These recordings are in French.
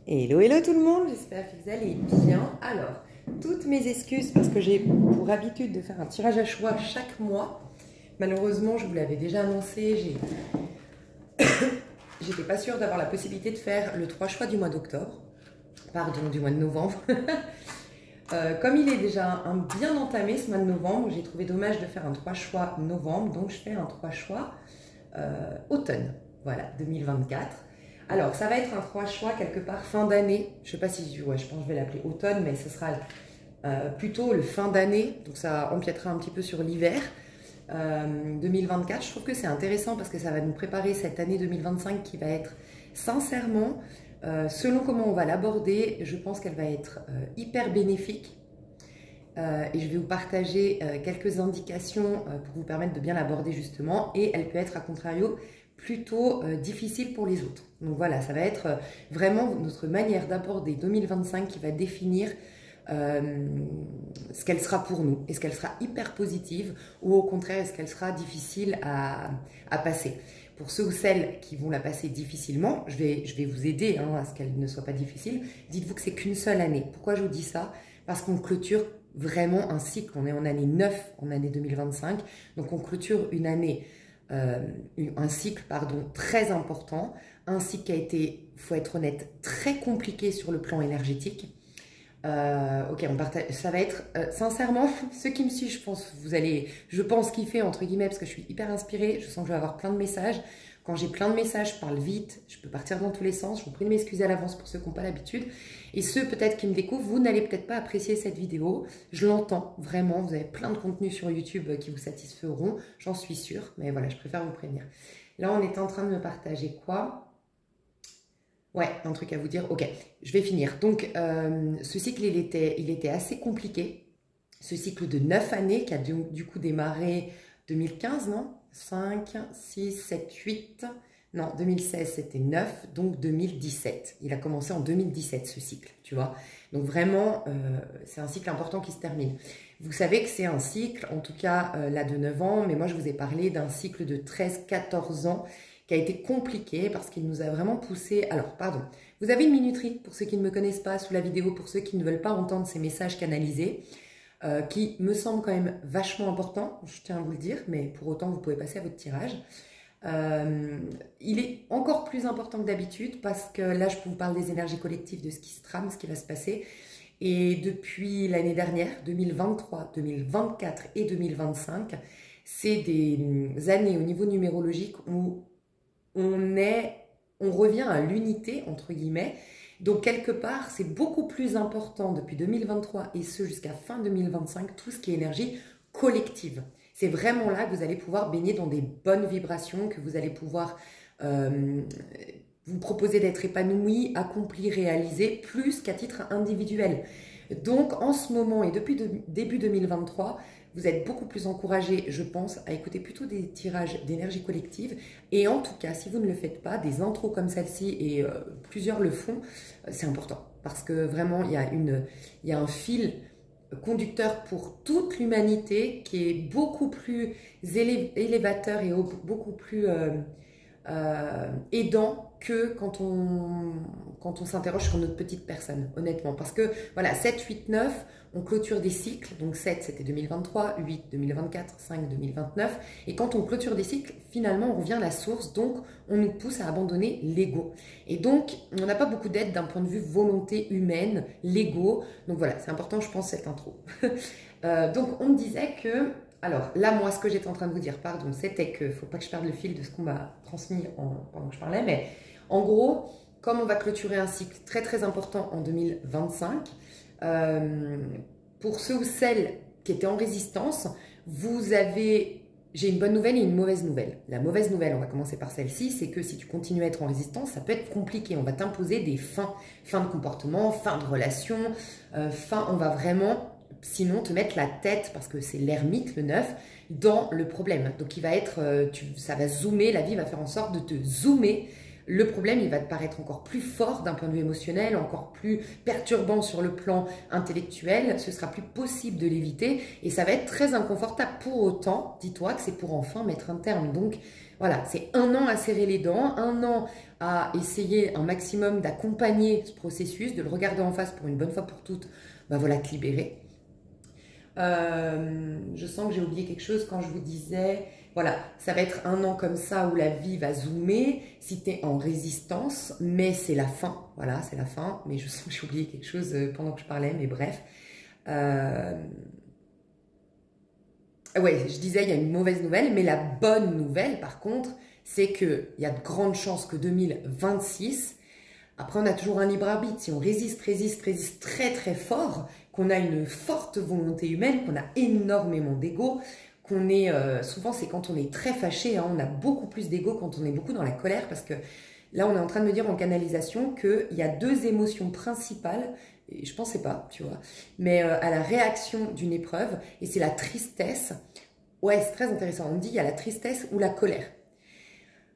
Hello, hello tout le monde, j'espère que vous allez bien. Alors, toutes mes excuses parce que j'ai pour habitude de faire un tirage à choix chaque mois. Malheureusement, je vous l'avais déjà annoncé, j'étais pas sûre d'avoir la possibilité de faire le 3 choix du mois d'octobre. Pardon, du mois de novembre. Comme il est déjà bien entamé ce mois de novembre, j'ai trouvé dommage de faire un 3 choix novembre, donc je fais un 3 choix automne, voilà, 2024. Alors, ça va être un 3 choix quelque part fin d'année. Je ne sais pas si, ouais, je pense que je vais l'appeler automne, mais ce sera plutôt le fin d'année. Donc, ça empiétera un petit peu sur l'hiver 2024. Je trouve que c'est intéressant parce que ça va nous préparer cette année 2025 qui va être sincèrement, selon comment on va l'aborder, je pense qu'elle va être hyper bénéfique. Et je vais vous partager quelques indications pour vous permettre de bien l'aborder justement. Et elle peut être, à contrario, plutôt difficile pour les autres. Donc voilà, ça va être vraiment notre manière d'aborder 2025 qui va définir ce qu'elle sera pour nous. Est-ce qu'elle sera hyper positive ou au contraire, est-ce qu'elle sera difficile à passer? Pour ceux ou celles qui vont la passer difficilement, je vais vous aider à ce qu'elle ne soit pas difficile. Dites-vous que c'est qu'une seule année. Pourquoi je vous dis ça? Parce qu'on clôture vraiment un cycle. On est en année 9, en année 2025. Donc on clôture une année, un cycle, pardon, très important. Un cycle qui a été, il faut être honnête, très compliqué sur le plan énergétique. Ok, on partage. Ça va être, sincèrement, ceux qui me suivent, je pense kiffer, entre guillemets, parce que je suis hyper inspirée. Je sens que je vais avoir plein de messages. Quand j'ai plein de messages, je parle vite, je peux partir dans tous les sens. Je vous prie de m'excuser à l'avance pour ceux qui n'ont pas l'habitude. Et ceux peut-être qui me découvrent, vous n'allez peut-être pas apprécier cette vidéo. Je l'entends, vraiment. Vous avez plein de contenus sur YouTube qui vous satisferont, j'en suis sûre. Mais voilà, je préfère vous prévenir. Là, on est en train de me partager quoi? Ouais, un truc à vous dire. Ok, je vais finir. Donc, ce cycle, il était assez compliqué. Ce cycle de 9 années qui a du coup démarré 2015, non? 5, 6, 7, 8. Non, 2016, c'était 9, donc 2017. Il a commencé en 2017, ce cycle, tu vois. Donc vraiment, c'est un cycle important qui se termine. Vous savez que c'est un cycle, en tout cas là de 9 ans, mais moi je vous ai parlé d'un cycle de 13-14 ans qui a été compliqué parce qu'il nous a vraiment poussé... Alors, pardon, vous avez une minuterie pour ceux qui ne me connaissent pas sous la vidéo, pour ceux qui ne veulent pas entendre ces messages canalisés, qui me semblent quand même vachement importants, je tiens à vous le dire, mais pour autant, vous pouvez passer à votre tirage. Il est encore plus important que d'habitude parce que là, je vous parle des énergies collectives, de ce qui se trame, ce qui va se passer. Et depuis l'année dernière, 2023, 2024 et 2025, c'est des années au niveau numérologique où on revient à l'unité, entre guillemets. Donc, quelque part, c'est beaucoup plus important depuis 2023 et ce jusqu'à fin 2025, tout ce qui est énergie collective. C'est vraiment là que vous allez pouvoir baigner dans des bonnes vibrations, que vous allez pouvoir vous proposer d'être épanoui, accompli, réalisé, plus qu'à titre individuel. Donc, en ce moment et depuis début 2023, vous êtes beaucoup plus encouragé, je pense, à écouter plutôt des tirages d'énergie collective. Et en tout cas, si vous ne le faites pas, des intros comme celle-ci, et plusieurs le font, c'est important. Parce que vraiment, il y a un fil conducteur pour toute l'humanité qui est beaucoup plus élévateur et beaucoup plus aidant que quand on s'interroge sur notre petite personne, honnêtement. Parce que, voilà, 7, 8, 9, on clôture des cycles. Donc 7, c'était 2023, 8, 2024, 5, 2029. Et quand on clôture des cycles, finalement, on revient à la source. Donc, on nous pousse à abandonner l'ego. Et donc, on n'a pas beaucoup d'aide d'un point de vue volonté humaine, l'ego. Donc voilà, c'est important, je pense, cette intro. Donc, on me disait que... Alors là, moi, ce que j'étais en train de vous dire, pardon, c'était que, faut pas que je perde le fil de ce qu'on m'a transmis pendant que je parlais, mais en gros, comme on va clôturer un cycle très très important en 2025, pour ceux ou celles qui étaient en résistance, j'ai une bonne nouvelle et une mauvaise nouvelle. La mauvaise nouvelle, on va commencer par celle-ci, c'est que si tu continues à être en résistance, ça peut être compliqué. On va t'imposer des fins de comportement, fin de relation, on va vraiment... Sinon, te mettre la tête, parce que c'est l'ermite, le 9, dans le problème. Donc, il va être, ça va zoomer, la vie va faire en sorte de te zoomer. Le problème, il va te paraître encore plus fort d'un point de vue émotionnel, encore plus perturbant sur le plan intellectuel. Ce sera plus possible de l'éviter et ça va être très inconfortable. Pour autant, dis-toi que c'est pour enfin mettre un terme. Donc, voilà, c'est un an à serrer les dents, un an à essayer un maximum d'accompagner ce processus, de le regarder en face pour une bonne fois pour toutes, ben voilà, te libérer. Je sens que j'ai oublié quelque chose quand je vous disais, voilà, ça va être un an comme ça où la vie va zoomer, si tu es en résistance, mais c'est la fin, voilà, c'est la fin, mais je sens que j'ai oublié quelque chose pendant que je parlais, mais bref. Ouais, je disais, il y a une mauvaise nouvelle, mais la bonne nouvelle, par contre, c'est qu'il y a de grandes chances que 2026, après on a toujours un libre arbitre, si on résiste très très fort, qu'on a une forte volonté humaine, qu'on a énormément d'ego, qu'on est, souvent c'est quand on est très fâché, hein, on a beaucoup plus d'ego quand on est beaucoup dans la colère, parce que là on est en train de me dire en canalisation qu'il y a deux émotions principales, et je pensais pas, tu vois, mais à la réaction d'une épreuve, et c'est la tristesse. Ouais, c'est très intéressant, on me dit il y a la tristesse ou la colère.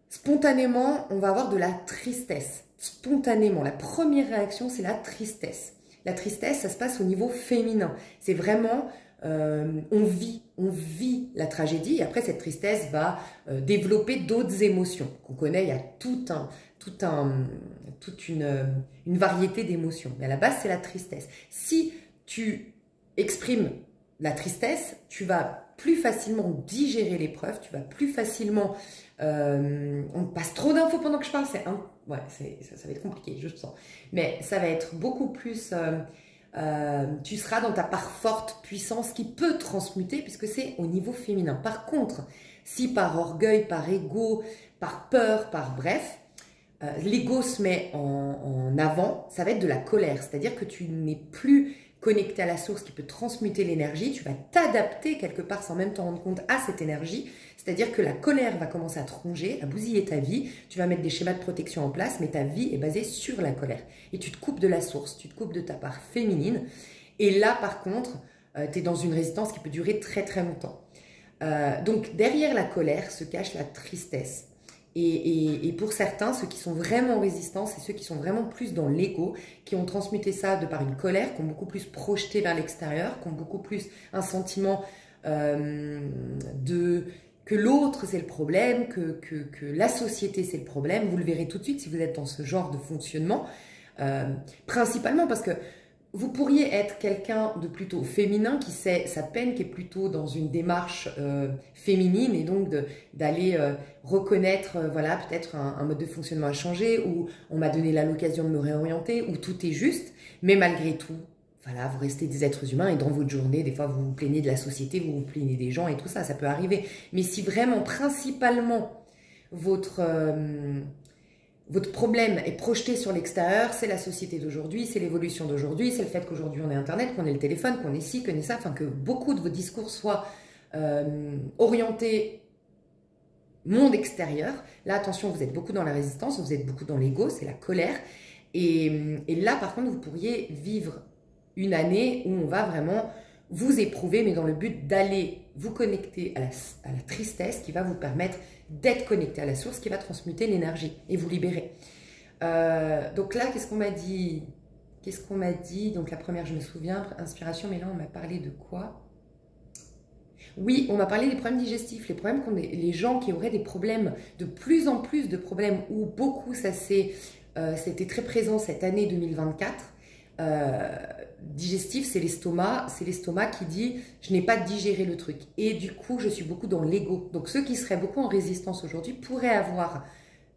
Spontanément, on va avoir de la tristesse. Spontanément, la première réaction, c'est la tristesse. La tristesse, ça se passe au niveau féminin. C'est vraiment, on vit la tragédie. Et après, cette tristesse va développer d'autres émotions qu'on connaît. Il y a toute une variété d'émotions. Mais à la base, c'est la tristesse. Si tu exprimes la tristesse, tu vas plus facilement digérer l'épreuve, tu vas plus facilement... on passe trop d'infos pendant que je parle, ouais, ça va être compliqué, je le sens. Mais ça va être beaucoup plus... tu seras dans ta part forte, puissance, qui peut transmuter, puisque c'est au niveau féminin. Par contre, si par orgueil, par ego, par peur, par bref, l'ego se met en avant, ça va être de la colère. C'est-à-dire que tu n'es plus connecté à la source qui peut transmuter l'énergie, tu vas t'adapter quelque part sans même t'en rendre compte à cette énergie, c'est-à-dire que la colère va commencer à te ronger, à bousiller ta vie, tu vas mettre des schémas de protection en place, mais ta vie est basée sur la colère. Et tu te coupes de la source, tu te coupes de ta part féminine, et là par contre, tu es dans une résistance qui peut durer très très longtemps. Donc derrière la colère se cache la tristesse. Et pour certains, ceux qui sont vraiment en résistance, c'est ceux qui sont vraiment plus dans l'ego, qui ont transmuté ça de par une colère, qui ont beaucoup plus projeté vers l'extérieur, qui ont beaucoup plus un sentiment que l'autre c'est le problème, que la société c'est le problème. Vous le verrez tout de suite si vous êtes dans ce genre de fonctionnement. Principalement parce que vous pourriez être quelqu'un de plutôt féminin qui sait sa peine, qui est plutôt dans une démarche féminine et donc d'aller reconnaître, voilà, peut-être un mode de fonctionnement à changer, ou on m'a donné l'occasion de me réorienter, ou tout est juste, mais malgré tout, voilà, vous restez des êtres humains et dans votre journée, des fois vous vous plaignez de la société, vous vous plaignez des gens et tout ça, ça peut arriver. Mais si vraiment, principalement, votre problème est projeté sur l'extérieur, c'est la société d'aujourd'hui, c'est l'évolution d'aujourd'hui, c'est le fait qu'aujourd'hui on ait Internet, qu'on ait le téléphone, qu'on ait ci, qu'on ait ça, enfin que beaucoup de vos discours soient orientés monde extérieur. Là, attention, vous êtes beaucoup dans la résistance, vous êtes beaucoup dans l'ego, c'est la colère. Et là, par contre, vous pourriez vivre une année où on va vraiment vous éprouver, mais dans le but d'aller vous connecter à la tristesse qui va vous permettre d'être connecté à la source qui va transmuter l'énergie et vous libérer. Donc là, qu'est-ce qu'on m'a dit? Qu'est-ce qu'on m'a dit? Donc la première, je me souviens, inspiration, mais là, on m'a parlé de quoi? Oui, on m'a parlé des problèmes digestifs, les problèmes les gens qui auraient des problèmes, de plus en plus de problèmes, ou beaucoup, c'était très présent cette année 2024. Digestif, c'est l'estomac qui dit je n'ai pas digéré le truc et du coup je suis beaucoup dans l'ego. Donc ceux qui seraient beaucoup en résistance aujourd'hui pourraient avoir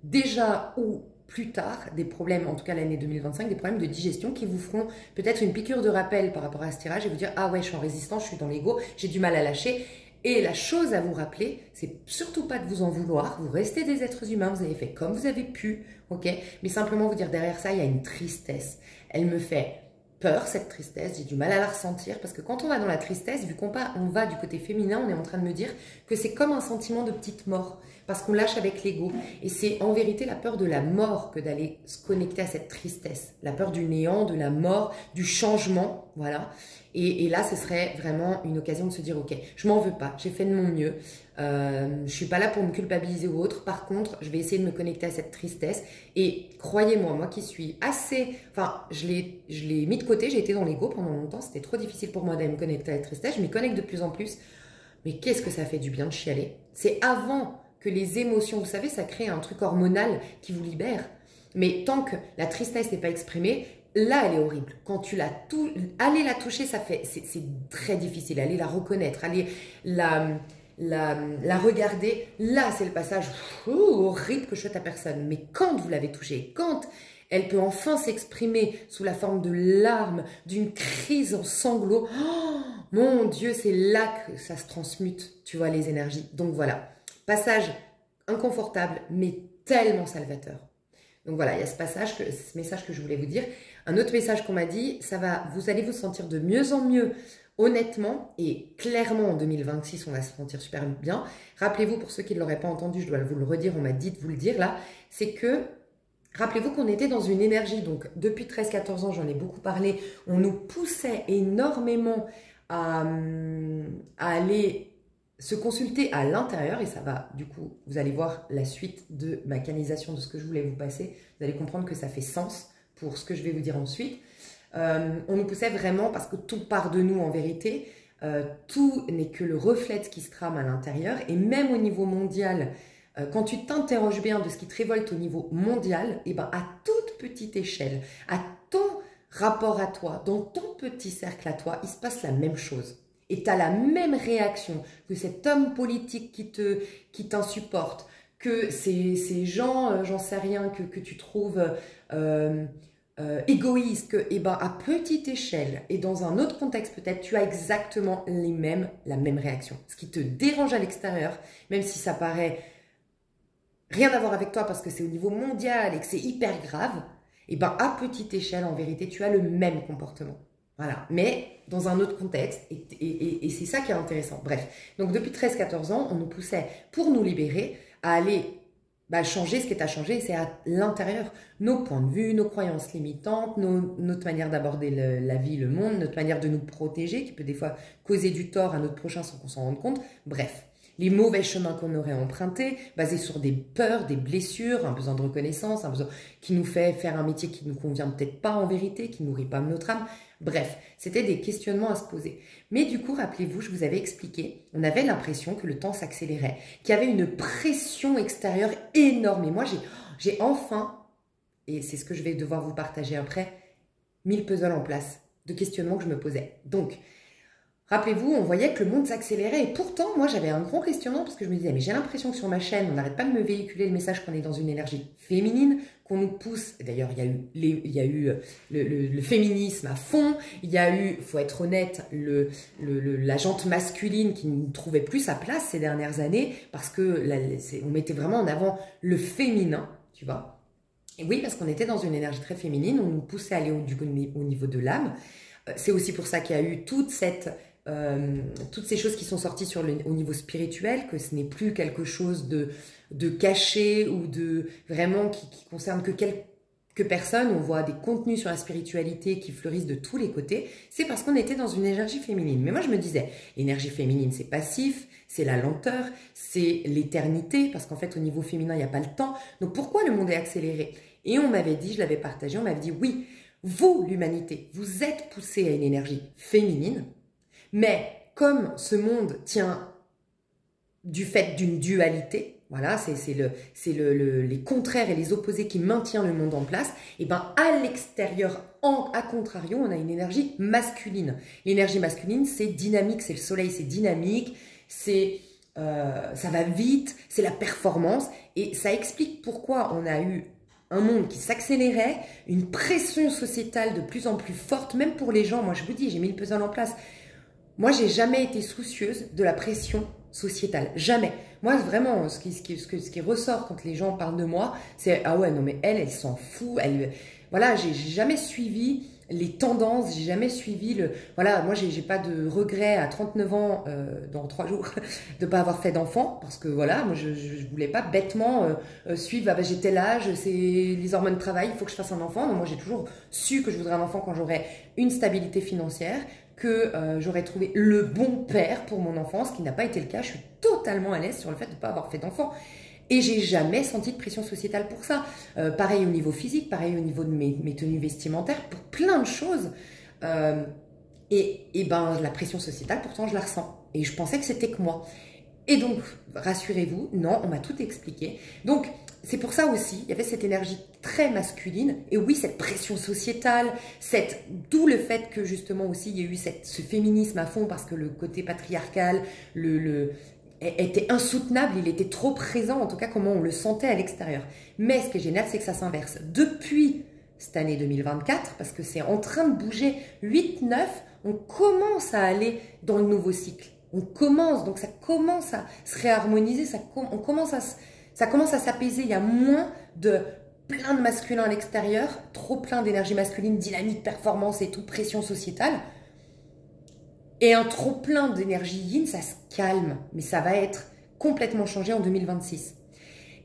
déjà ou plus tard des problèmes, en tout cas l'année 2025, des problèmes de digestion qui vous feront peut-être une piqûre de rappel par rapport à ce tirage et vous dire ah ouais, je suis en résistance, je suis dans l'ego, j'ai du mal à lâcher. Et la chose à vous rappeler, c'est surtout pas de vous en vouloir, vous restez des êtres humains, vous avez fait comme vous avez pu, ok, mais simplement vous dire derrière ça, il y a une tristesse. Elle me fait peur, cette tristesse, j'ai du mal à la ressentir, parce que quand on va dans la tristesse, vu qu'on va du côté féminin, on est en train de me dire que c'est comme un sentiment de petite mort, parce qu'on lâche avec l'ego. Et c'est en vérité la peur de la mort que d'aller se connecter à cette tristesse, la peur du néant, de la mort, du changement, voilà. Et là, ce serait vraiment une occasion de se dire, ok, je m'en veux pas, j'ai fait de mon mieux, je suis pas là pour me culpabiliser ou autre. Par contre, je vais essayer de me connecter à cette tristesse. Et croyez-moi, moi qui suis assez, enfin, je l'ai mis de côté, j'ai été dans l'ego pendant longtemps, c'était trop difficile pour moi d'aller me connecter à la tristesse. Je m'y connecte de plus en plus. Mais qu'est-ce que ça fait du bien de chialer? C'est avant que les émotions, vous savez, ça crée un truc hormonal qui vous libère. Mais tant que la tristesse n'est pas exprimée, là, elle est horrible. Quand tu aller la toucher, c'est très difficile. Aller la reconnaître, aller la regarder, là, c'est le passage horrible que je souhaite à personne. Mais quand vous l'avez touchée, quand elle peut enfin s'exprimer sous la forme de larmes, d'une crise en sanglots, oh, mon Dieu, c'est là que ça se transmute, tu vois, les énergies. Donc voilà, passage inconfortable, mais tellement salvateur. Donc voilà, il y a ce message que je voulais vous dire. Un autre message qu'on m'a dit, vous allez vous sentir de mieux en mieux, honnêtement, et clairement en 2026, on va se sentir super bien. Rappelez-vous, pour ceux qui ne l'auraient pas entendu, je dois vous le redire, on m'a dit de vous le dire là, c'est que, rappelez-vous qu'on était dans une énergie, donc depuis 13-14 ans, j'en ai beaucoup parlé, on nous poussait énormément à aller se consulter à l'intérieur, et ça va, du coup, vous allez voir la suite de ma canalisation de ce que je voulais vous passer, vous allez comprendre que ça fait sens pour ce que je vais vous dire ensuite. On nous poussait vraiment, parce que tout part de nous en vérité, tout n'est que le reflet de ce qui se trame à l'intérieur, et même au niveau mondial, quand tu t'interroges bien de ce qui te révolte au niveau mondial, et ben à toute petite échelle, à ton rapport à toi, dans ton petit cercle à toi, il se passe la même chose. Et tu as la même réaction que cet homme politique qui t'insupporte, que ces gens, j'en sais rien, que tu trouves égoïstes, que ben, à petite échelle et dans un autre contexte peut-être, tu as exactement la même réaction. Ce qui te dérange à l'extérieur, même si ça paraît rien à voir avec toi parce que c'est au niveau mondial et que c'est hyper grave, et ben à petite échelle, en vérité, tu as le même comportement. Voilà, mais dans un autre contexte, et c'est ça qui est intéressant. Bref, donc depuis 13-14 ans, on nous poussait, pour nous libérer, à aller changer ce qui est à changer, et c'est à l'intérieur. Nos points de vue, nos croyances limitantes, notre manière d'aborder la vie, le monde, notre manière de nous protéger, qui peut des fois causer du tort à notre prochain sans qu'on s'en rende compte. Bref, les mauvais chemins qu'on aurait empruntés, basés sur des peurs, des blessures, un besoin de reconnaissance, un besoin qui nous fait faire un métier qui ne nous convient peut-être pas en vérité, qui ne nourrit pas notre âme. Bref, c'était des questionnements à se poser. Mais du coup, rappelez-vous, je vous avais expliqué, on avait l'impression que le temps s'accélérait, qu'il y avait une pression extérieure énorme. Et moi, j'ai enfin, et c'est ce que je vais devoir vous partager après, mis le puzzle en place de questionnements que je me posais. Donc, rappelez-vous, on voyait que le monde s'accélérait, et pourtant, moi, j'avais un grand questionnement parce que je me disais, mais j'ai l'impression que sur ma chaîne, on n'arrête pas de me véhiculer le message qu'on est dans une énergie féminine, qu'on nous pousse. D'ailleurs, il y a eu le féminisme à fond, il y a eu, il faut être honnête, la jante masculine qui ne trouvait plus sa place ces dernières années parce que on mettait vraiment en avant le féminin, tu vois. Et oui, parce qu'on était dans une énergie très féminine, on nous poussait à aller au niveau de l'âme. C'est aussi pour ça qu'il y a eu toutes ces choses qui sont sorties au niveau spirituel, que ce n'est plus quelque chose de caché ou de vraiment qui concerne que quelques personnes. On voit des contenus sur la spiritualité qui fleurissent de tous les côtés. C'est parce qu'on était dans une énergie féminine. Mais moi, je me disais, l'énergie féminine, c'est passif, c'est la lenteur, c'est l'éternité, parce qu'en fait, au niveau féminin, il n'y a pas le temps. Donc, pourquoi le monde est accéléré? Et on m'avait dit, je l'avais partagé, on m'avait dit, oui, vous, l'humanité, vous êtes poussé à une énergie féminine, mais comme ce monde tient du fait d'une dualité, voilà, c'est les contraires et les opposés qui maintiennent le monde en place, et bien à l'extérieur, à contrario, on a une énergie masculine. L'énergie masculine, c'est dynamique, c'est le soleil, c'est dynamique, ça va vite, c'est la performance, et ça explique pourquoi on a eu un monde qui s'accélérait, une pression sociétale de plus en plus forte, même pour les gens. Moi, je vous dis, j'ai mis le puzzle en place. Moi, j'ai jamais été soucieuse de la pression sociétale. Jamais. Moi, vraiment, ce qui ressort quand les gens parlent de moi, c'est « Ah ouais, non mais elle s'en fout. » Voilà, j'ai jamais suivi les tendances, j'ai jamais suivi Voilà, moi, j'ai pas de regret à 39 ans, dans 3 jours, de pas avoir fait d'enfant, parce que voilà, moi, je voulais pas bêtement suivre, j'ai tel âge, c'est les hormones travaillent, il faut que je fasse un enfant. Donc, moi, j'ai toujours su que je voudrais un enfant quand j'aurais une stabilité financière, que j'aurais trouvé le bon père pour mon enfant, ce qui n'a pas été le cas. Je suis totalement à l'aise sur le fait de ne pas avoir fait d'enfant. Et j'ai jamais senti de pression sociétale pour ça. Pareil au niveau physique, pareil au niveau de mes tenues vestimentaires, pour plein de choses. Et ben, la pression sociétale, pourtant, je la ressens. Et je pensais que c'était que moi. Et donc, rassurez-vous, non, on m'a tout expliqué. Donc, c'est pour ça aussi, il y avait cette énergie très masculine, et oui, cette pression sociétale, d'où le fait que justement aussi, il y a eu ce féminisme à fond, parce que le côté patriarcal était insoutenable, il était trop présent, en tout cas comment on le sentait à l'extérieur. Mais ce qui est génial, c'est que ça s'inverse. Depuis cette année 2024, parce que c'est en train de bouger 8-9, on commence à aller dans le nouveau cycle. On commence, donc ça commence à se réharmoniser, ça commence à s'apaiser. Il y a moins de plein de masculin à l'extérieur, trop plein d'énergie masculine, dynamique, performance et tout, pression sociétale. Et un trop plein d'énergie yin, ça se calme, mais ça va être complètement changé en 2026.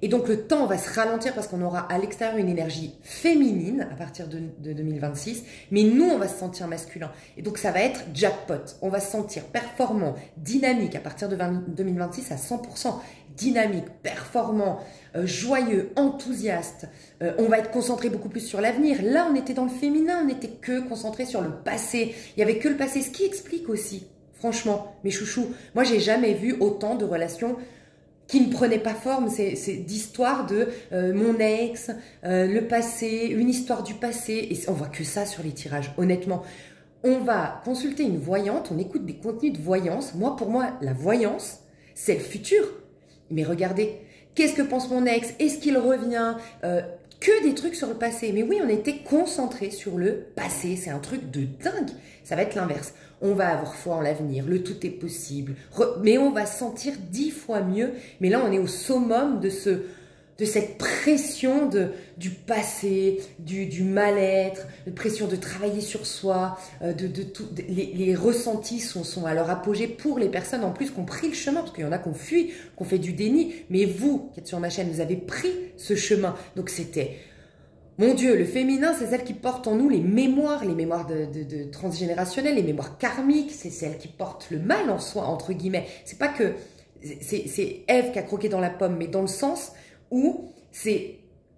Et donc le temps va se ralentir parce qu'on aura à l'extérieur une énergie féminine à partir de 2026, mais nous on va se sentir masculin. Et donc ça va être jackpot, on va se sentir performant, dynamique à partir de 2026 à 100%, dynamique, performant, joyeux, enthousiaste. On va être concentré beaucoup plus sur l'avenir. Là on était dans le féminin, on n'était que concentré sur le passé. Il n'y avait que le passé, ce qui explique aussi, franchement, mes chouchous, moi j'ai jamais vu autant de relations qui ne prenaient pas forme, c'est d'histoire de mon ex, le passé, une histoire du passé, et on voit que ça sur les tirages, honnêtement. On va consulter une voyante, on écoute des contenus de voyance. Pour moi, la voyance, c'est le futur. Mais regardez, qu'est-ce que pense mon ex? Est-ce qu'il revient? Que des trucs sur le passé. Mais oui, on était concentré sur le passé. C'est un truc de dingue. Ça va être l'inverse. On va avoir foi en l'avenir. Le tout est possible. Mais on va se sentir 10 fois mieux. Mais là, on est au summum de cette pression du passé, du mal-être, de pression de travailler sur soi, les ressentis sont à leur apogée pour les personnes en plus qui ont pris le chemin, parce qu'il y en a qui ont fui, qui ont fait du déni, mais vous qui êtes sur ma chaîne, vous avez pris ce chemin. Donc c'était, mon Dieu, le féminin, c'est celle qui porte en nous les mémoires de transgénérationnelles, les mémoires karmiques, c'est celle qui porte le mal en soi, entre guillemets. C'est pas que, c'est Ève qui a croqué dans la pomme, mais dans le sens où c'est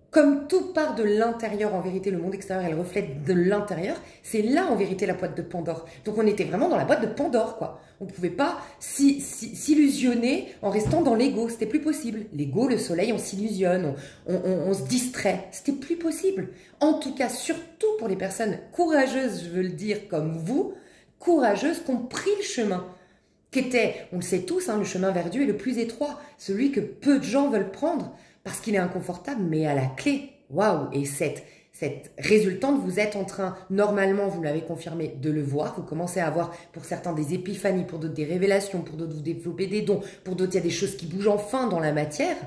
comme tout part de l'intérieur, en vérité, le monde extérieur, elle reflète de l'intérieur, c'est là, en vérité, la boîte de Pandore. Donc, on était vraiment dans la boîte de Pandore, quoi. On ne pouvait pas s'illusionner en restant dans l'ego, c'était plus possible. L'ego, le soleil, on s'illusionne, on se distrait, c'était plus possible. En tout cas, surtout pour les personnes courageuses, je veux le dire, comme vous, courageuses, qui ont pris le chemin, qui était, on le sait tous, hein, le chemin vers Dieu est le plus étroit, celui que peu de gens veulent prendre, parce qu'il est inconfortable, mais à la clé, waouh, et cette résultante, vous êtes en train, normalement, vous l'avez confirmé, de le voir, vous commencez à avoir, pour certains, des épiphanies, pour d'autres, des révélations, pour d'autres, vous développez des dons, pour d'autres, il y a des choses qui bougent enfin dans la matière,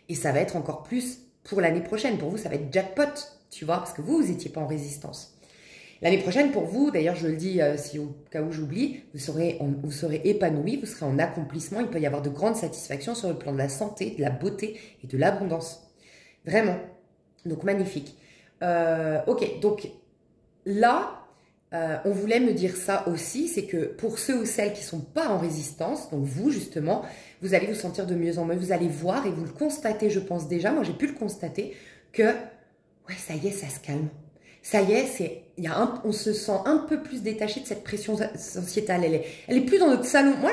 et ça va être encore plus pour l'année prochaine, pour vous, ça va être jackpot, tu vois, parce que vous n'étiez pas en résistance. L'année prochaine, pour vous, d'ailleurs, je le dis, si au cas où j'oublie, vous serez épanoui, vous serez en accomplissement. Il peut y avoir de grandes satisfactions sur le plan de la santé, de la beauté et de l'abondance. Vraiment. Donc, magnifique. Ok, donc là, on voulait me dire ça aussi, c'est que pour ceux ou celles qui ne sont pas en résistance, donc vous, justement, vous allez vous sentir de mieux en mieux. Vous allez voir et vous le constatez, je pense déjà, moi j'ai pu le constater, que, ouais, ça y est, ça se calme. Ça y est, on se sent un peu plus détaché de cette pression sociétale. Elle est plus dans notre salon. Moi,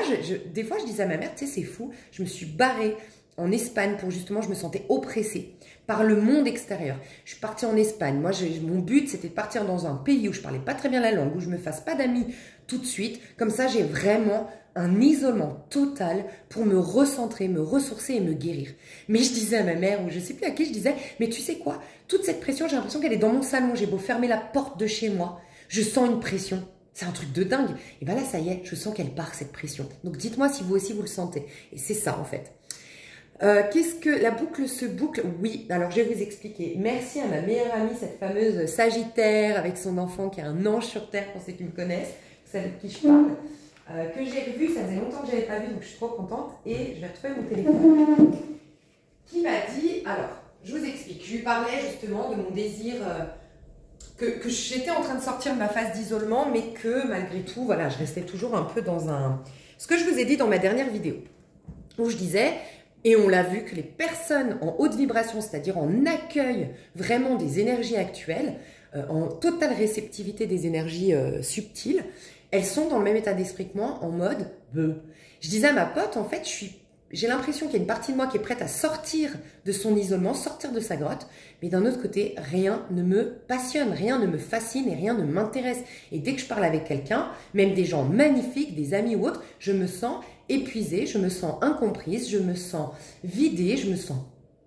des fois, je disais à ma mère, tu sais, c'est fou. Je me suis barrée en Espagne pour justement, je me sentais oppressée par le monde extérieur. Je suis partie en Espagne. Moi, mon but, c'était de partir dans un pays où je parlais pas très bien la langue, où je me fasse pas d'amis tout de suite. Comme ça, j'ai vraiment un isolement total pour me recentrer, me ressourcer et me guérir. Mais je disais à ma mère, ou je sais plus à qui, je disais, mais tu sais quoi, toute cette pression, j'ai l'impression qu'elle est dans mon salon. J'ai beau fermer la porte de chez moi, je sens une pression. C'est un truc de dingue. Et bien là, ça y est, je sens qu'elle part, cette pression. Donc dites-moi si vous aussi, vous le sentez. Et c'est ça, en fait. Qu'est-ce que la boucle se boucle? Oui, alors je vais vous expliquer. Merci à ma meilleure amie, cette fameuse Sagittaire, avec son enfant qui a un ange sur Terre, pour ceux qui me connaissent, celle de qui je parle. Que j'ai revu, ça faisait longtemps que je n'avais pas vu, donc je suis trop contente. Et je vais retrouver mon téléphone. Qui m'a dit, alors, je vous explique, je lui parlais justement de mon désir, que j'étais en train de sortir de ma phase d'isolement, mais que malgré tout, voilà, je restais toujours un peu dans un... Ce que je vous ai dit dans ma dernière vidéo, où je disais, et on l'a vu, que les personnes en haute vibration, c'est-à-dire en accueil vraiment des énergies actuelles, en totale réceptivité des énergies subtiles, elles sont dans le même état d'esprit que moi, en mode je disais à ma pote, en fait, j'ai l'impression qu'il y a une partie de moi qui est prête à sortir de son isolement, sortir de sa grotte, mais d'un autre côté, rien ne me passionne, rien ne me fascine et rien ne m'intéresse. Et dès que je parle avec quelqu'un, même des gens magnifiques, des amis ou autres, je me sens épuisée, je me sens incomprise, je me sens vidée, je me sens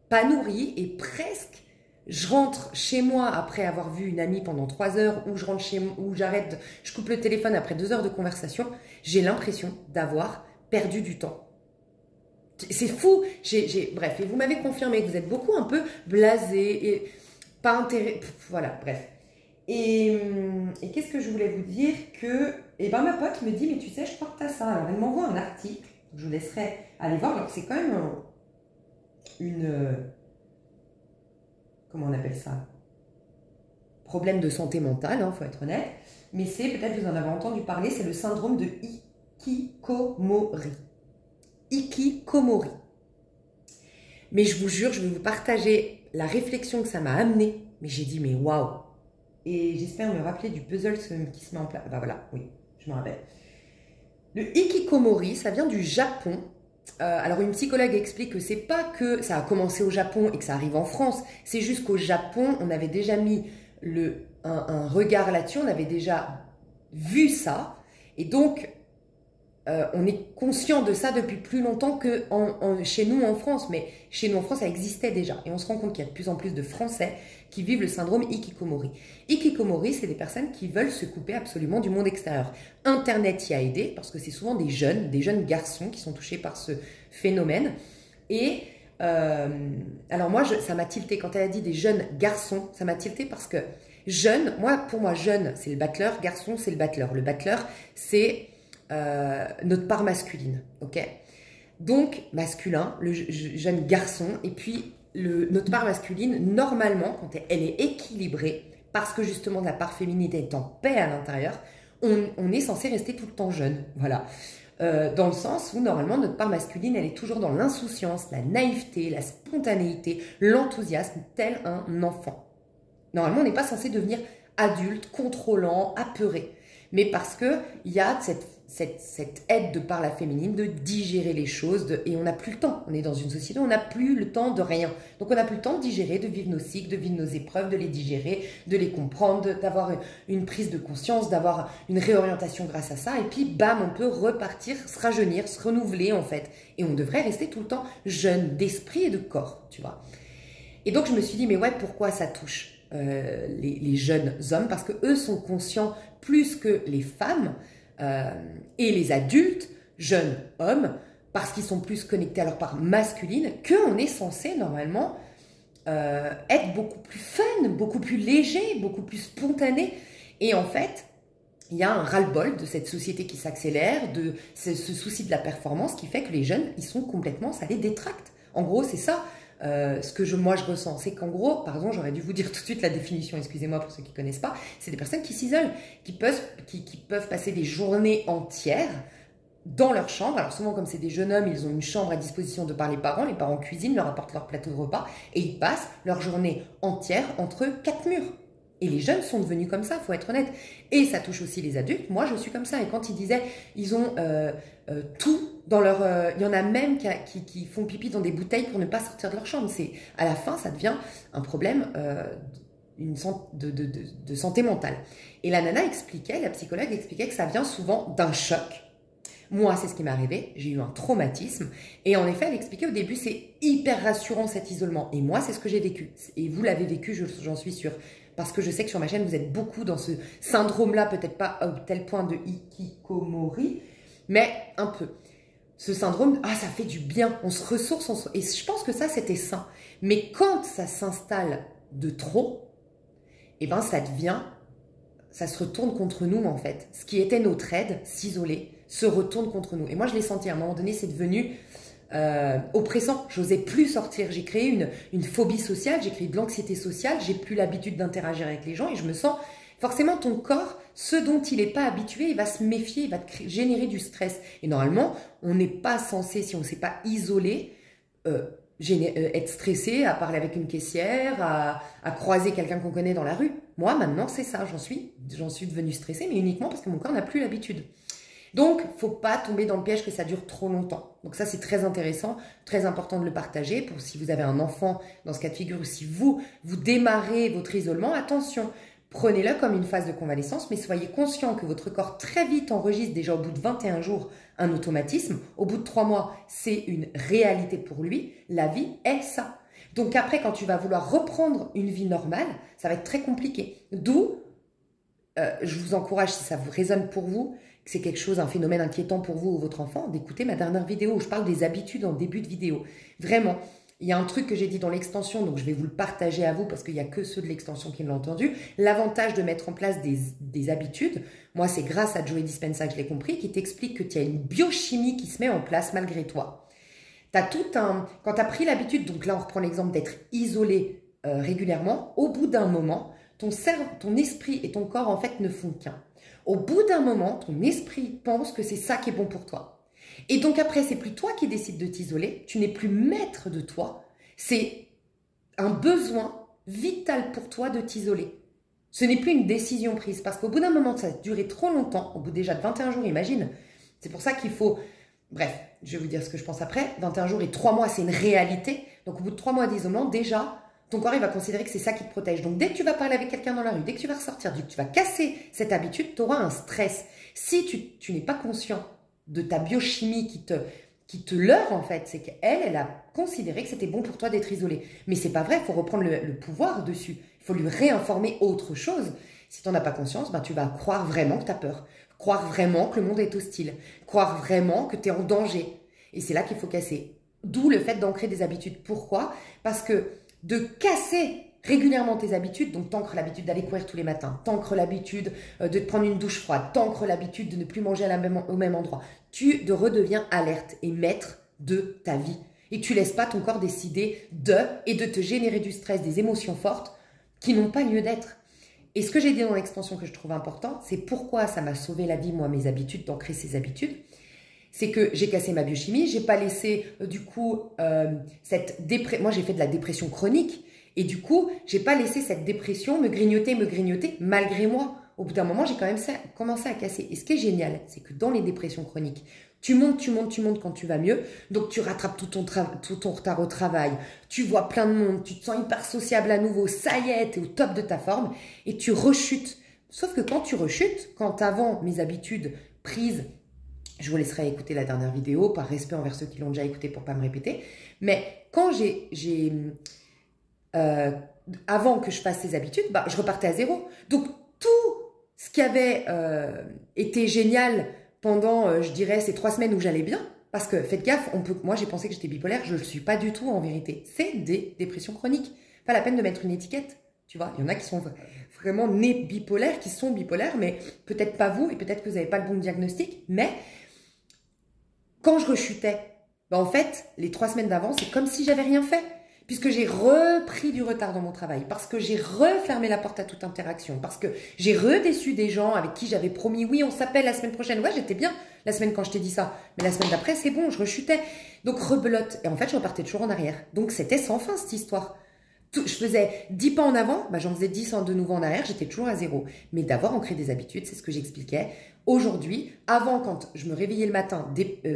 pas nourrie et presque, je rentre chez moi après avoir vu une amie pendant 3 heures ou je rentre chez moi, ou j'arrête, je coupe le téléphone après 2 heures de conversation, j'ai l'impression d'avoir perdu du temps. C'est fou, bref, et vous m'avez confirmé que vous êtes beaucoup un peu blasé et pas intéressé, voilà, bref. Et qu'est-ce que je voulais vous dire que, eh ben ma pote me dit, mais tu sais, je crois que tu as ça. Alors elle m'envoie un article, je vous laisserai aller voir, alors c'est quand même comment on appelle ça? Problème de santé mentale, hein, faut être honnête, mais c'est, peut-être vous en avez entendu parler, c'est le syndrome de Hikikomori. Hikikomori. Mais je vous jure, je vais vous partager la réflexion que ça m'a amené. Mais j'ai dit, mais waouh! Et j'espère me rappeler du puzzle qui se met en place. Bah voilà, oui, je me rappelle. Le Hikikomori, ça vient du Japon. Alors une psychologue explique que c'est pas que ça a commencé au Japon et que ça arrive en France. C'est juste qu'au Japon, on avait déjà mis un regard là-dessus, on avait déjà vu ça. Et donc, on est conscient de ça depuis plus longtemps que chez nous en France. Mais chez nous en France, ça existait déjà. Et on se rend compte qu'il y a de plus en plus de Français qui vivent le syndrome Hikikomori. Hikikomori, c'est des personnes qui veulent se couper absolument du monde extérieur. Internet y a aidé, parce que c'est souvent des jeunes garçons qui sont touchés par ce phénomène. Et alors moi, ça m'a tilté. Quand elle a dit des jeunes garçons, ça m'a tilté parce que jeune, pour moi, jeune, c'est le battleur, garçon, c'est le battleur. Le battleur, c'est notre part masculine, ok? Donc, masculin, le jeune garçon, et puis notre part masculine, normalement, quand elle est équilibrée, parce que justement la part féminine est en paix à l'intérieur, on est censé rester tout le temps jeune, voilà. Dans le sens où normalement notre part masculine, elle est toujours dans l'insouciance, la naïveté, la spontanéité, l'enthousiasme, tel un enfant. Normalement, on n'est pas censé devenir adulte, contrôlant, apeuré. Mais parce qu'il y a cette aide de par la féminine de digérer les choses et on n'a plus le temps. On est dans une société où on n'a plus le temps de rien. Donc on n'a plus le temps de digérer, de vivre nos cycles, de vivre nos épreuves, de les digérer, de les comprendre, d'avoir une prise de conscience, d'avoir une réorientation grâce à ça. Et puis bam, on peut repartir, se rajeunir, se renouveler en fait. Et on devrait rester tout le temps jeune d'esprit et de corps, tu vois. Et donc je me suis dit, mais ouais, pourquoi ça touche les jeunes hommes? Parce que eux sont conscients plus que les femmes et les adultes, jeunes hommes, parce qu'ils sont plus connectés à leur part masculine, qu'on est censé normalement être beaucoup plus fun, beaucoup plus léger, beaucoup plus spontané. Et en fait, il y a un ras-le-bol de cette société qui s'accélère, de ce souci de la performance qui fait que les jeunes, ils sont complètement, ça les détracte. En gros, c'est ça. Ce que moi je ressens, c'est qu'en gros, pardon, j'aurais dû vous dire tout de suite la définition, excusez-moi pour ceux qui ne connaissent pas, c'est des personnes qui s'isolent, qui peuvent passer des journées entières dans leur chambre. Alors souvent, comme c'est des jeunes hommes, ils ont une chambre à disposition de par les parents cuisinent, leur apportent leur plateau de repas et ils passent leur journée entière entre 4 murs. Et les jeunes sont devenus comme ça, il faut être honnête. Et ça touche aussi les adultes. Moi, je suis comme ça. Et quand ils disaient, ils ont tout dans leur... il y en a même qui font pipi dans des bouteilles pour ne pas sortir de leur chambre. À la fin, ça devient un problème de santé mentale. Et la psychologue expliquait que ça vient souvent d'un choc. Moi, c'est ce qui m'est arrivé. J'ai eu un traumatisme. Et en effet, elle expliquait au début, c'est hyper rassurant cet isolement. Et moi, c'est ce que j'ai vécu. Et vous l'avez vécu, j'en suis sûre. Parce que je sais que sur ma chaîne, vous êtes beaucoup dans ce syndrome-là, peut-être pas au tel point de Hikikomori, mais un peu. Ce syndrome, ça fait du bien, on se ressource, et je pense que ça, c'était sain. Mais quand ça s'installe de trop, eh ben, ça se retourne contre nous, en fait. Ce qui était notre aide, s'isoler, se retourne contre nous. Et moi, je l'ai senti, à un moment donné, c'est devenu oppressant. J'osais plus sortir. J'ai créé une phobie sociale, j'ai créé de l'anxiété sociale, j'ai plus l'habitude d'interagir avec les gens et je me sens... Forcément, ton corps, ce dont il n'est pas habitué, il va se méfier, il va générer du stress. Et normalement, on n'est pas censé, si on ne s'est pas isolé, être stressé à parler avec une caissière, à croiser quelqu'un qu'on connaît dans la rue. Moi, maintenant, c'est ça. J'en suis devenue stressée, mais uniquement parce que mon corps n'a plus l'habitude. Donc, faut pas tomber dans le piège que ça dure trop longtemps. Donc ça, c'est très intéressant, très important de le partager pour si vous avez un enfant dans ce cas de figure ou si vous démarrez votre isolement, attention, prenez-le comme une phase de convalescence, mais soyez conscient que votre corps très vite enregistre déjà au bout de 21 jours un automatisme. Au bout de 3 mois, c'est une réalité pour lui. La vie est ça. Donc après, quand tu vas vouloir reprendre une vie normale, ça va être très compliqué. D'où, je vous encourage, si ça vous résonne pour vous, que c'est quelque chose, un phénomène inquiétant pour vous ou votre enfant, d'écouter ma dernière vidéo où je parle des habitudes en début de vidéo. Vraiment, il y a un truc que j'ai dit dans l'extension, donc je vais vous le partager à vous parce qu'il n'y a que ceux de l'extension qui l'ont entendu. L'avantage de mettre en place des habitudes, moi c'est grâce à Joe Dispenza que je l'ai compris, qui t'explique que tu as une biochimie qui se met en place malgré toi. T'as tout un... Quand tu as pris l'habitude, donc là on reprend l'exemple d'être isolé régulièrement, au bout d'un moment, ton esprit et ton corps en fait ne font qu'un. Au bout d'un moment, ton esprit pense que c'est ça qui est bon pour toi. Et donc après, c'est plus toi qui décides de t'isoler, tu n'es plus maître de toi, c'est un besoin vital pour toi de t'isoler. Ce n'est plus une décision prise, parce qu'au bout d'un moment, ça a duré trop longtemps, au bout déjà de 21 jours, imagine. C'est pour ça qu'il faut... Bref, je vais vous dire ce que je pense après. 21 jours et 3 mois, c'est une réalité. Donc au bout de 3 mois d'isolement, déjà... ton corps, il va considérer que c'est ça qui te protège. Donc, dès que tu vas parler avec quelqu'un dans la rue, dès que tu vas ressortir, dès que tu vas casser cette habitude, tu auras un stress. Si tu n'es pas conscient de ta biochimie qui te leurre, en fait, c'est qu'elle a considéré que c'était bon pour toi d'être isolé. Mais c'est pas vrai, il faut reprendre le pouvoir dessus. Il faut lui réinformer autre chose. Si tu n'en as pas conscience, ben, tu vas croire vraiment que tu as peur. Croire vraiment que le monde est hostile. Croire vraiment que tu es en danger. Et c'est là qu'il faut casser. D'où le fait d'ancrer des habitudes. Pourquoi? Parce que de casser régulièrement tes habitudes, donc t'ancres l'habitude d'aller courir tous les matins, t'ancres l'habitude de te prendre une douche froide, t'ancres l'habitude de ne plus manger au même endroit, tu redeviens alerte et maître de ta vie. Et tu laisses pas ton corps décider et de te générer du stress, des émotions fortes qui n'ont pas lieu d'être. Et ce que j'ai dit dans l'extension que je trouve important, c'est pourquoi ça m'a sauvé la vie, moi, mes habitudes, d'ancrer ces habitudes. C'est que j'ai cassé ma biochimie, j'ai pas laissé du coup moi j'ai fait de la dépression chronique et du coup j'ai pas laissé cette dépression me grignoter malgré moi. Au bout d'un moment j'ai quand même commencé à casser. Et ce qui est génial, c'est que dans les dépressions chroniques, tu montes quand tu vas mieux, donc tu rattrapes tout ton retard au travail, tu vois plein de monde, tu te sens hyper sociable à nouveau, ça y est, t'es au top de ta forme et tu rechutes. Sauf que quand tu rechutes, quand avant mes habitudes prises, je vous laisserai écouter la dernière vidéo, par respect envers ceux qui l'ont déjà écouté pour ne pas me répéter. Mais quand avant que je fasse ces habitudes, bah, je repartais à zéro. Donc, tout ce qui avait été génial pendant, je dirais, ces 3 semaines où j'allais bien, parce que faites gaffe, moi j'ai pensé que j'étais bipolaire, je ne le suis pas du tout en vérité. C'est des dépressions chroniques. Pas la peine de mettre une étiquette. Tu vois, il y en a qui sont vraiment nés bipolaires, qui sont bipolaires, mais peut-être pas vous, et peut-être que vous n'avez pas le bon diagnostic, mais... Quand je rechutais, ben en fait, les 3 semaines d'avant, c'est comme si j'avais rien fait. Puisque j'ai repris du retard dans mon travail, parce que j'ai refermé la porte à toute interaction, parce que j'ai redéçu des gens avec qui j'avais promis, oui, on s'appelle la semaine prochaine. Ouais, j'étais bien la semaine quand je t'ai dit ça. Mais la semaine d'après, c'est bon, je rechutais. Donc, rebelote. Et en fait, je repartais toujours en arrière. Donc, c'était sans fin, cette histoire. Je faisais 10 pas en avant, bah, j'en faisais 10 de nouveau en arrière, j'étais toujours à zéro. Mais d'avoir ancré des habitudes, c'est ce que j'expliquais. Aujourd'hui, avant, quand je me réveillais le matin,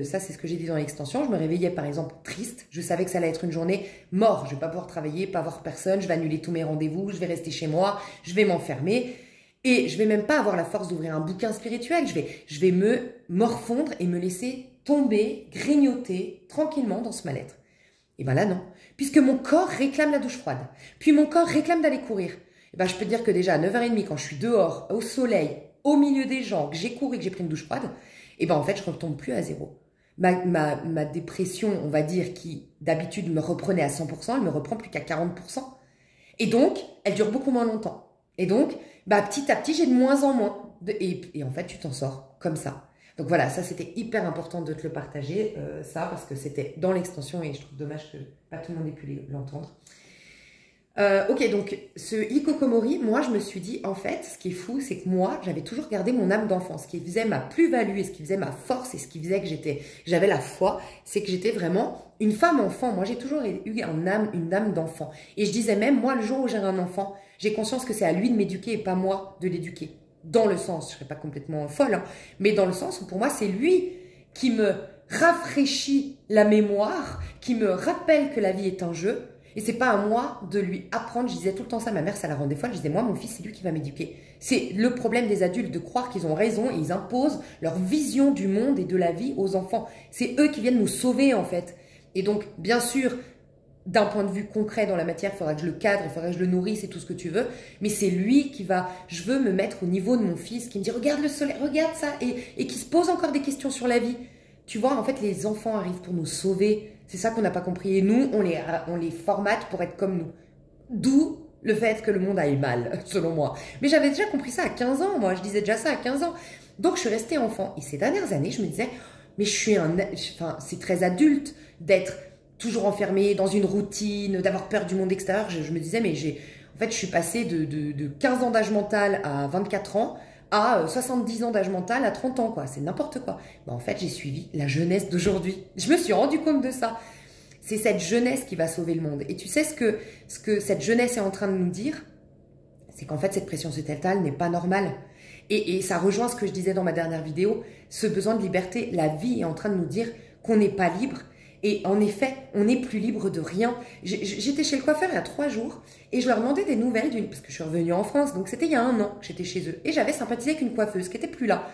ça c'est ce que j'ai dit dans l'extension, je me réveillais par exemple triste, je savais que ça allait être une journée mort, je vais pas pouvoir travailler, pas voir personne, je vais annuler tous mes rendez-vous, je vais rester chez moi, je vais m'enfermer et je vais même pas avoir la force d'ouvrir un bouquin spirituel, je vais me morfondre et me laisser tomber, grignoter tranquillement dans ce mal-être. Et bien là non, puisque mon corps réclame la douche froide, puis mon corps réclame d'aller courir. Et ben je peux te dire que déjà à 9h30 quand je suis dehors, au soleil, au milieu des gens, que j'ai couru, que j'ai pris une douche froide, et ben en fait, je ne retombe plus à zéro. Ma dépression, on va dire, qui d'habitude me reprenait à 100%, elle me reprend plus qu'à 40%. Et donc, elle dure beaucoup moins longtemps. Et donc, bah, petit à petit, j'ai de moins en moins. Et en fait, tu t'en sors comme ça. Donc voilà, ça c'était hyper important de te le partager, ça, parce que c'était dans l'extension et je trouve dommage que pas tout le monde ait pu l'entendre. Ok, donc ce Hikokomori, moi je me suis dit, en fait, ce qui est fou, c'est que moi, j'avais toujours gardé mon âme d'enfant. Ce qui faisait ma plus-value et ce qui faisait ma force et ce qui faisait que j'avais la foi, c'est que j'étais vraiment une femme enfant. Moi, j'ai toujours eu une âme d'enfant. Et je disais même, moi, le jour où j'aurai un enfant, j'ai conscience que c'est à lui de m'éduquer et pas moi de l'éduquer. dans le sens, je ne serais pas complètement folle, hein, mais dans le sens où pour moi, c'est lui qui me rafraîchit la mémoire, qui me rappelle que la vie est un jeu. Et c'est pas à moi de lui apprendre. Je disais tout le temps ça, ma mère, ça la rendait folle. Je disais, moi, mon fils, c'est lui qui va m'éduquer. C'est le problème des adultes de croire qu'ils ont raison et ils imposent leur vision du monde et de la vie aux enfants. C'est eux qui viennent nous sauver, en fait. Et donc, bien sûr, d'un point de vue concret dans la matière, il faudra que je le cadre, il faudra que je le nourrisse et tout ce que tu veux. Mais c'est lui qui va, je veux me mettre au niveau de mon fils, qui me dit, regarde le soleil, regarde ça, et qui se pose encore des questions sur la vie. Tu vois, en fait, les enfants arrivent pour nous sauver. C'est ça qu'on n'a pas compris. Et nous, on les formate pour être comme nous. D'où le fait que le monde aille mal, selon moi. Mais j'avais déjà compris ça à 15 ans, moi. Je disais déjà ça à 15 ans. Donc, je suis restée enfant. Et ces dernières années, je me disais, mais c'est très adulte d'être toujours enfermée dans une routine, d'avoir peur du monde extérieur. Je me disais, mais en fait, je suis passée de 15 ans d'âge mental à 24 ans, à 70 ans d'âge mental à 30 ans, quoi. C'est n'importe quoi. En fait, j'ai suivi la jeunesse d'aujourd'hui. Je me suis rendu compte de ça. C'est cette jeunesse qui va sauver le monde. Et tu sais ce que cette jeunesse est en train de nous dire? C'est qu'en fait, cette pression sociétale n'est pas normale. Et ça rejoint ce que je disais dans ma dernière vidéo, ce besoin de liberté. La vie est en train de nous dire qu'on n'est pas libre. Et en effet, on n'est plus libre de rien. J'étais chez le coiffeur il y a 3 jours et je leur demandais des nouvelles parce que je suis revenue en France, donc c'était il y a 1 an que j'étais chez eux. Et j'avais sympathisé avec une coiffeuse qui n'était plus là.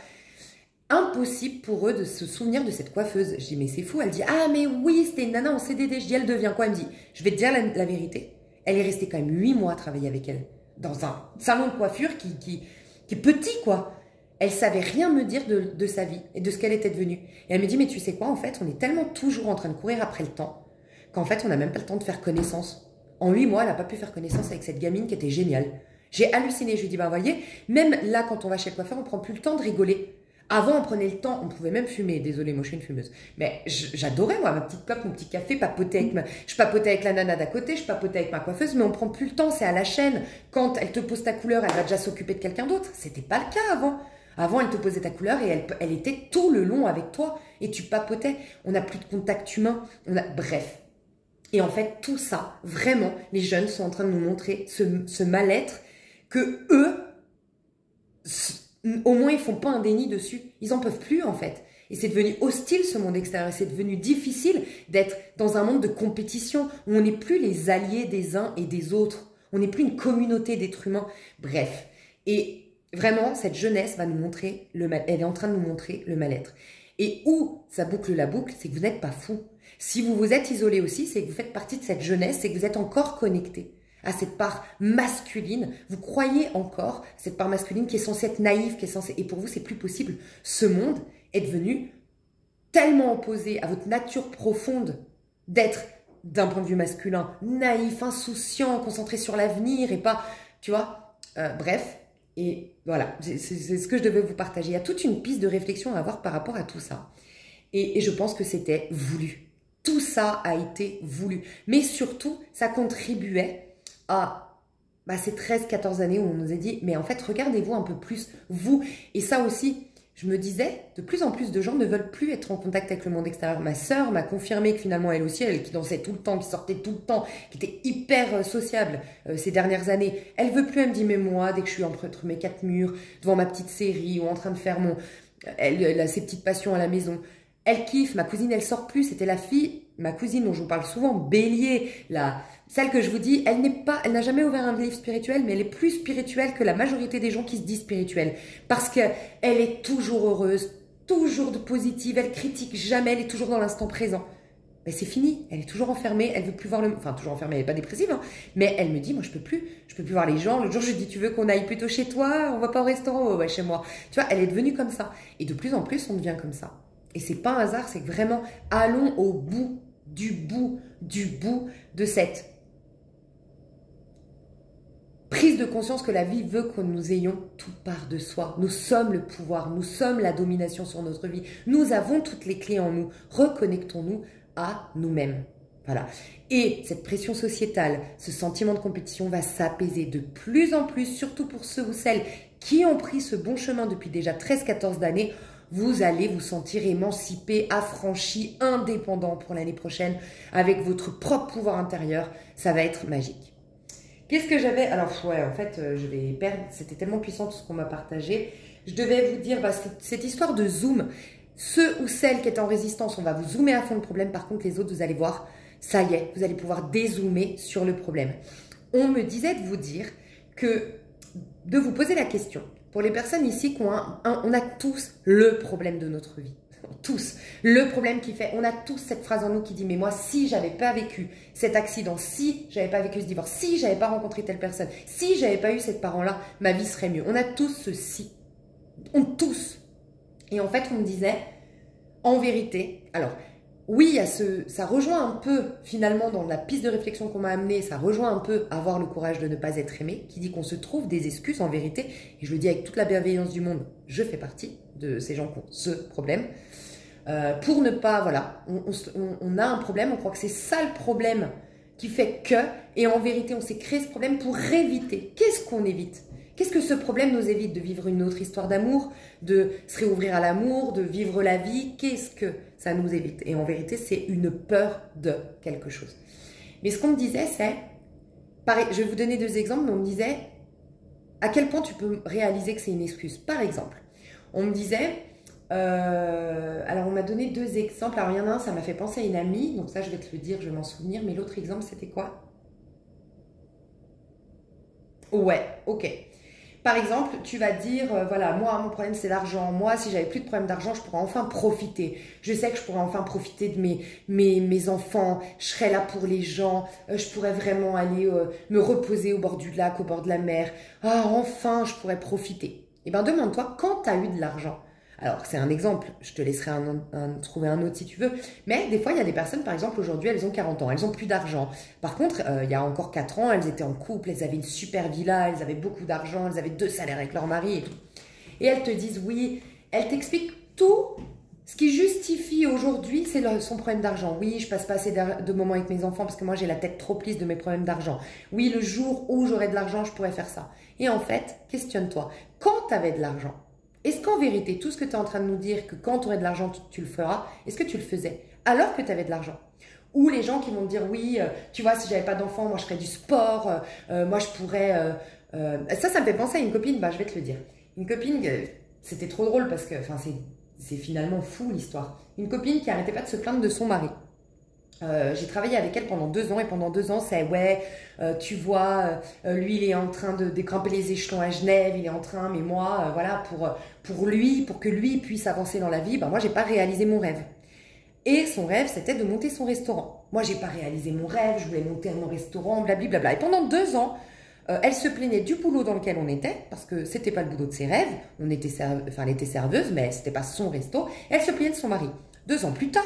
Impossible pour eux de se souvenir de cette coiffeuse. Je dis, mais c'est fou. Elle dit, ah mais oui, c'était une nana en CDD. Je dis, elle devient quoi? Elle me dit, je vais te dire la vérité. Elle est restée quand même 8 mois à travailler avec elle. Dans un salon de coiffure qui est petit, quoi. Elle savait rien me dire de sa vie et de ce qu'elle était devenue. Et elle me dit, mais tu sais quoi, en fait, on est tellement toujours en train de courir après le temps qu'en fait, on n'a même pas le temps de faire connaissance. En 8 mois, elle n'a pas pu faire connaissance avec cette gamine qui était géniale. J'ai halluciné. Je lui dis, ben voyez, même là, quand on va chez le coiffeur, on prend plus le temps de rigoler. Avant, on prenait le temps, on pouvait même fumer. Désolée, moi, je suis une fumeuse. Mais j'adorais, moi, ma petite clope, mon petit café, papoter avec je papotais avec la nana d'à côté, je papotais avec ma coiffeuse, mais on prend plus le temps, c'est à la chaîne. Quand elle te pose ta couleur, elle va déjà s'occuper de quelqu'un d'autre. C'était pas le cas avant. Avant, elle te posait ta couleur et elle était tout le long avec toi et tu papotais. On n'a plus de contact humain. Bref. Et en fait, tout ça, vraiment, les jeunes sont en train de nous montrer ce mal-être que eux, au moins, ils font pas un déni dessus. Ils en peuvent plus, en fait. Et c'est devenu hostile, ce monde extérieur. Et c'est devenu difficile d'être dans un monde de compétition où on n'est plus les alliés des uns et des autres. On n'est plus une communauté d'êtres humains. Bref. Et vraiment, cette jeunesse va nous montrer elle est en train de nous montrer le mal-être. Et où ça boucle la boucle, c'est que vous n'êtes pas fou. Si vous vous êtes isolé aussi, c'est que vous faites partie de cette jeunesse, c'est que vous êtes encore connecté à cette part masculine. Vous croyez encore cette part masculine qui est censée être naïve, et pour vous, c'est plus possible. Ce monde est devenu tellement opposé à votre nature profonde d'être, d'un point de vue masculin, naïf, insouciant, concentré sur l'avenir et pas, tu vois, bref. Et voilà, c'est ce que je devais vous partager. Il y a toute une piste de réflexion à avoir par rapport à tout ça. Et je pense que c'était voulu. Tout ça a été voulu. Mais surtout, ça contribuait à ces 13-14 années où on nous a dit, mais en fait, regardez-vous un peu plus, vous. Et ça aussi, je me disais, de plus en plus de gens ne veulent plus être en contact avec le monde extérieur. Ma sœur m'a confirmé que finalement, elle aussi, elle qui dansait tout le temps, qui sortait tout le temps, qui était hyper sociable ces dernières années, elle veut plus, elle me dit, mais moi, dès que je suis entre mes 4 murs, devant ma petite série ou en train de faire elle a ses petites passions à la maison, elle kiffe. Ma cousine, elle sort plus. C'était la fille, ma cousine dont je vous parle souvent, Bélier, celle que je vous dis, elle n'a jamais ouvert un livre spirituel, mais elle est plus spirituelle que la majorité des gens qui se disent spirituels. Parce qu'elle est toujours heureuse, toujours de positive, elle critique jamais, elle est toujours dans l'instant présent. Mais c'est fini, elle est toujours enfermée, elle veut plus voir enfin toujours enfermée, elle n'est pas dépressive, hein, mais elle me dit, moi je peux plus voir les gens. L'autre jour je lui dis, tu veux qu'on aille plutôt chez toi, on va pas au restaurant? Ouais, chez moi. Tu vois, elle est devenue comme ça. Et de plus en plus, on devient comme ça. Et c'est pas un hasard, c'est que vraiment, allons au bout de cette prise de conscience que la vie veut que nous ayons tout part de soi. Nous sommes le pouvoir, nous sommes la domination sur notre vie. Nous avons toutes les clés en nous. Reconnectons-nous à nous-mêmes. Voilà. Et cette pression sociétale, ce sentiment de compétition va s'apaiser de plus en plus, surtout pour ceux ou celles qui ont pris ce bon chemin depuis déjà 13-14 années. Vous allez vous sentir émancipé, affranchi, indépendant pour l'année prochaine avec votre propre pouvoir intérieur. Ça va être magique. Qu'est-ce que j'avais? Alors, ouais, en fait, je vais perdre. C'était tellement puissant tout ce qu'on m'a partagé. Je devais vous dire, cette histoire de zoom, ceux ou celles qui étaient en résistance, on va vous zoomer à fond le problème. Par contre, les autres, vous allez voir, ça y est, vous allez pouvoir dézoomer sur le problème. On me disait de vous dire de vous poser la question. Pour les personnes ici, on a tous le problème de notre vie. Tous. Le problème qui fait, on a tous cette phrase en nous qui dit, mais moi, si j'avais pas vécu cet accident, si j'avais pas vécu ce divorce, si j'avais pas rencontré telle personne, si j'avais pas eu cette parent-là, ma vie serait mieux. On a tous ce si. Tous. Et en fait, on me disait, en vérité, alors, oui, ça rejoint un peu, finalement, dans la piste de réflexion qu'on m'a amenée, ça rejoint un peu avoir le courage de ne pas être aimé, qui dit qu'on se trouve des excuses, en vérité, et je le dis avec toute la bienveillance du monde, je fais partie de ces gens qui ont ce problème, pour ne pas, voilà, on a un problème, on croit que c'est ça le problème qui fait que, et en vérité, on s'est créé ce problème pour éviter. Qu'est-ce qu'on évite? Qu'est-ce que ce problème nous évite? De vivre une autre histoire d'amour, de se réouvrir à l'amour, de vivre la vie. Qu'est-ce que ça nous évite? Et en vérité, c'est une peur de quelque chose. Mais ce qu'on me disait, c'est, pareil, je vais vous donner 2 exemples, mais on me disait, à quel point tu peux réaliser que c'est une excuse? Par exemple, on me disait, alors on m'a donné 2 exemples. Alors il y en a un, ça m'a fait penser à une amie, donc ça je vais te le dire, je vais m'en souvenir, mais l'autre exemple, c'était quoi? Ouais, ok. Par exemple, tu vas dire, voilà, moi, mon problème, c'est l'argent. Moi, si j'avais plus de problème d'argent, je pourrais enfin profiter. Je sais que je pourrais enfin profiter de mes enfants. Je serais là pour les gens. Je pourrais vraiment aller me reposer au bord du lac, au bord de la mer. Ah, enfin, je pourrais profiter. Eh bien, demande-toi, quand tu as eu de l'argent, alors, c'est un exemple, je te laisserai trouver un autre si tu veux, mais des fois, il y a des personnes, par exemple, aujourd'hui, elles ont 40 ans, elles n'ont plus d'argent. Par contre, il y a encore 4 ans, elles étaient en couple, elles avaient une super villa, elles avaient beaucoup d'argent, elles avaient 2 salaires avec leur mari et tout. Et elles te disent oui, elles t'expliquent tout ce qui justifie aujourd'hui, c'est son problème d'argent. Oui, je passe pas assez de moments avec mes enfants parce que moi, j'ai la tête trop prise de mes problèmes d'argent. Oui, le jour où j'aurai de l'argent, je pourrais faire ça. Et en fait, questionne-toi, quand tu avais de l'argent, est-ce qu'en vérité, tout ce que tu es en train de nous dire, que quand tu aurais de l'argent, tu le feras, est-ce que tu le faisais alors que tu avais de l'argent? Ou les gens qui vont te dire, oui, tu vois, si j'avais pas d'enfant, moi je ferais du sport, moi je pourrais... Ça me fait penser à une copine, je vais te le dire. Une copine, c'était trop drôle parce que c'est finalement fou l'histoire. Une copine qui arrêtait pas de se plaindre de son mari. J'ai travaillé avec elle pendant 2 ans et pendant 2 ans c'est ouais, tu vois, lui il est en train de grimper les échelons à Genève, il est en train, mais moi voilà, pour lui, pour que lui puisse avancer dans la vie, moi j'ai pas réalisé mon rêve. Et son rêve c'était de monter son restaurant. Moi j'ai pas réalisé mon rêve, je voulais monter mon restaurant, blablabla. Et pendant 2 ans, elle se plaignait du boulot dans lequel on était, parce que c'était pas le boulot de ses rêves, elle était serveuse, mais c'était pas son resto. Elle se plaignait de son mari. 2 ans plus tard,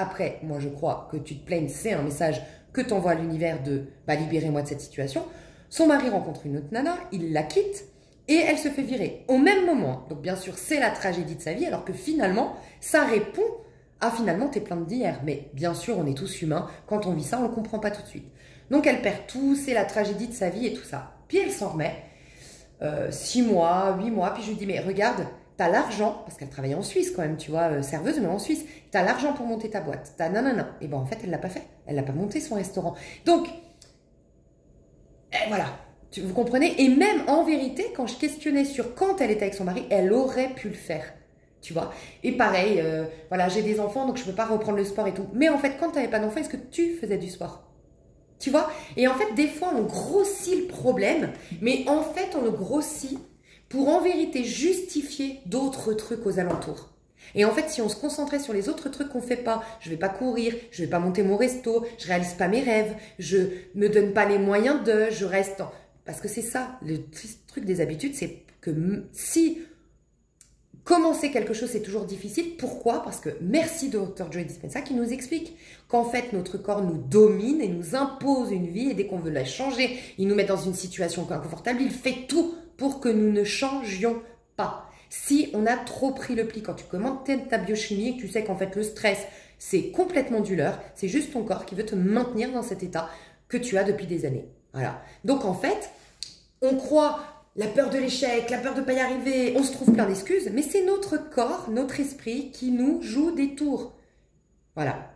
après, moi je crois que tu te plaignes, c'est un message que t'envoie à l'univers de libérez-moi de cette situation. Son mari rencontre une autre nana, il la quitte et elle se fait virer au même moment. Donc bien sûr, c'est la tragédie de sa vie, alors que finalement, ça répond à finalement tes plaintes d'hier. Mais bien sûr, on est tous humains, quand on vit ça, on ne le comprend pas tout de suite. Donc elle perd tout, c'est la tragédie de sa vie et tout ça. Puis elle s'en remet, 6 mois, 8 mois, puis je lui dis, mais regarde, t'as l'argent, parce qu'elle travaillait en Suisse quand même, tu vois, serveuse, mais en Suisse, t'as l'argent pour monter ta boîte, t'as nanana. Et ben en fait, elle l'a pas fait, elle l'a pas monté son restaurant. Donc, voilà, vous comprenez? Et même en vérité, quand je questionnais sur quand elle était avec son mari, elle aurait pu le faire, tu vois. Et pareil, voilà, j'ai des enfants, donc je peux pas reprendre le sport et tout. Mais en fait, quand t'avais pas d'enfants, est-ce que tu faisais du sport? Tu vois? Et en fait, des fois, on grossit le problème, mais en fait, on le grossit pour en vérité justifier d'autres trucs aux alentours. Et en fait, si on se concentrait sur les autres trucs qu'on fait pas, je vais pas courir, je vais pas monter mon resto, je réalise pas mes rêves, je me donne pas les moyens je reste Parce que c'est ça, le truc des habitudes, c'est que si commencer quelque chose, c'est toujours difficile. Pourquoi? Parce que merci Dr. Joe Dispenza qui nous explique qu'en fait, notre corps nous domine et nous impose une vie et dès qu'on veut la changer, il nous met dans une situation inconfortable, il fait tout pour que nous ne changions pas. Si on a trop pris le pli, quand tu commandes ta biochimie et que tu sais qu'en fait le stress, c'est complètement du leurre, c'est juste ton corps qui veut te maintenir dans cet état que tu as depuis des années. Voilà. Donc en fait, on croit la peur de l'échec, la peur de ne pas y arriver, on se trouve plein d'excuses, mais c'est notre corps, notre esprit qui nous joue des tours. Voilà.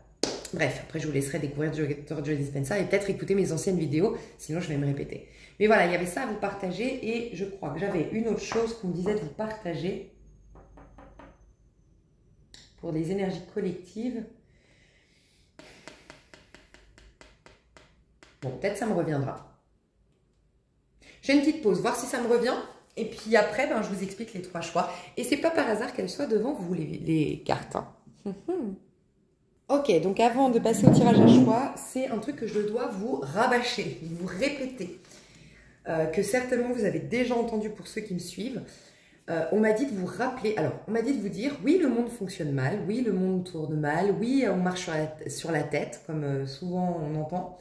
Bref, après je vous laisserai découvrir Dr. Joe Dispenza et peut-être écouter mes anciennes vidéos, sinon je vais me répéter. Mais voilà, il y avait ça à vous partager et je crois que j'avais une autre chose qu'on me disait de vous partager pour les énergies collectives. Bon, peut-être ça me reviendra. Je fais une petite pause, voir si ça me revient. Et puis après, ben, je vous explique les 3 choix. Et c'est pas par hasard qu'elles soient devant vous, les cartes. Hein. Ok, donc avant de passer au tirage à choix, c'est un truc que je dois vous rabâcher, vous répéter. Que certainement vous avez déjà entendu pour ceux qui me suivent. On m'a dit de vous rappeler, alors on m'a dit de vous dire, oui le monde fonctionne mal, oui le monde tourne mal, oui on marche sur la tête, comme souvent on entend,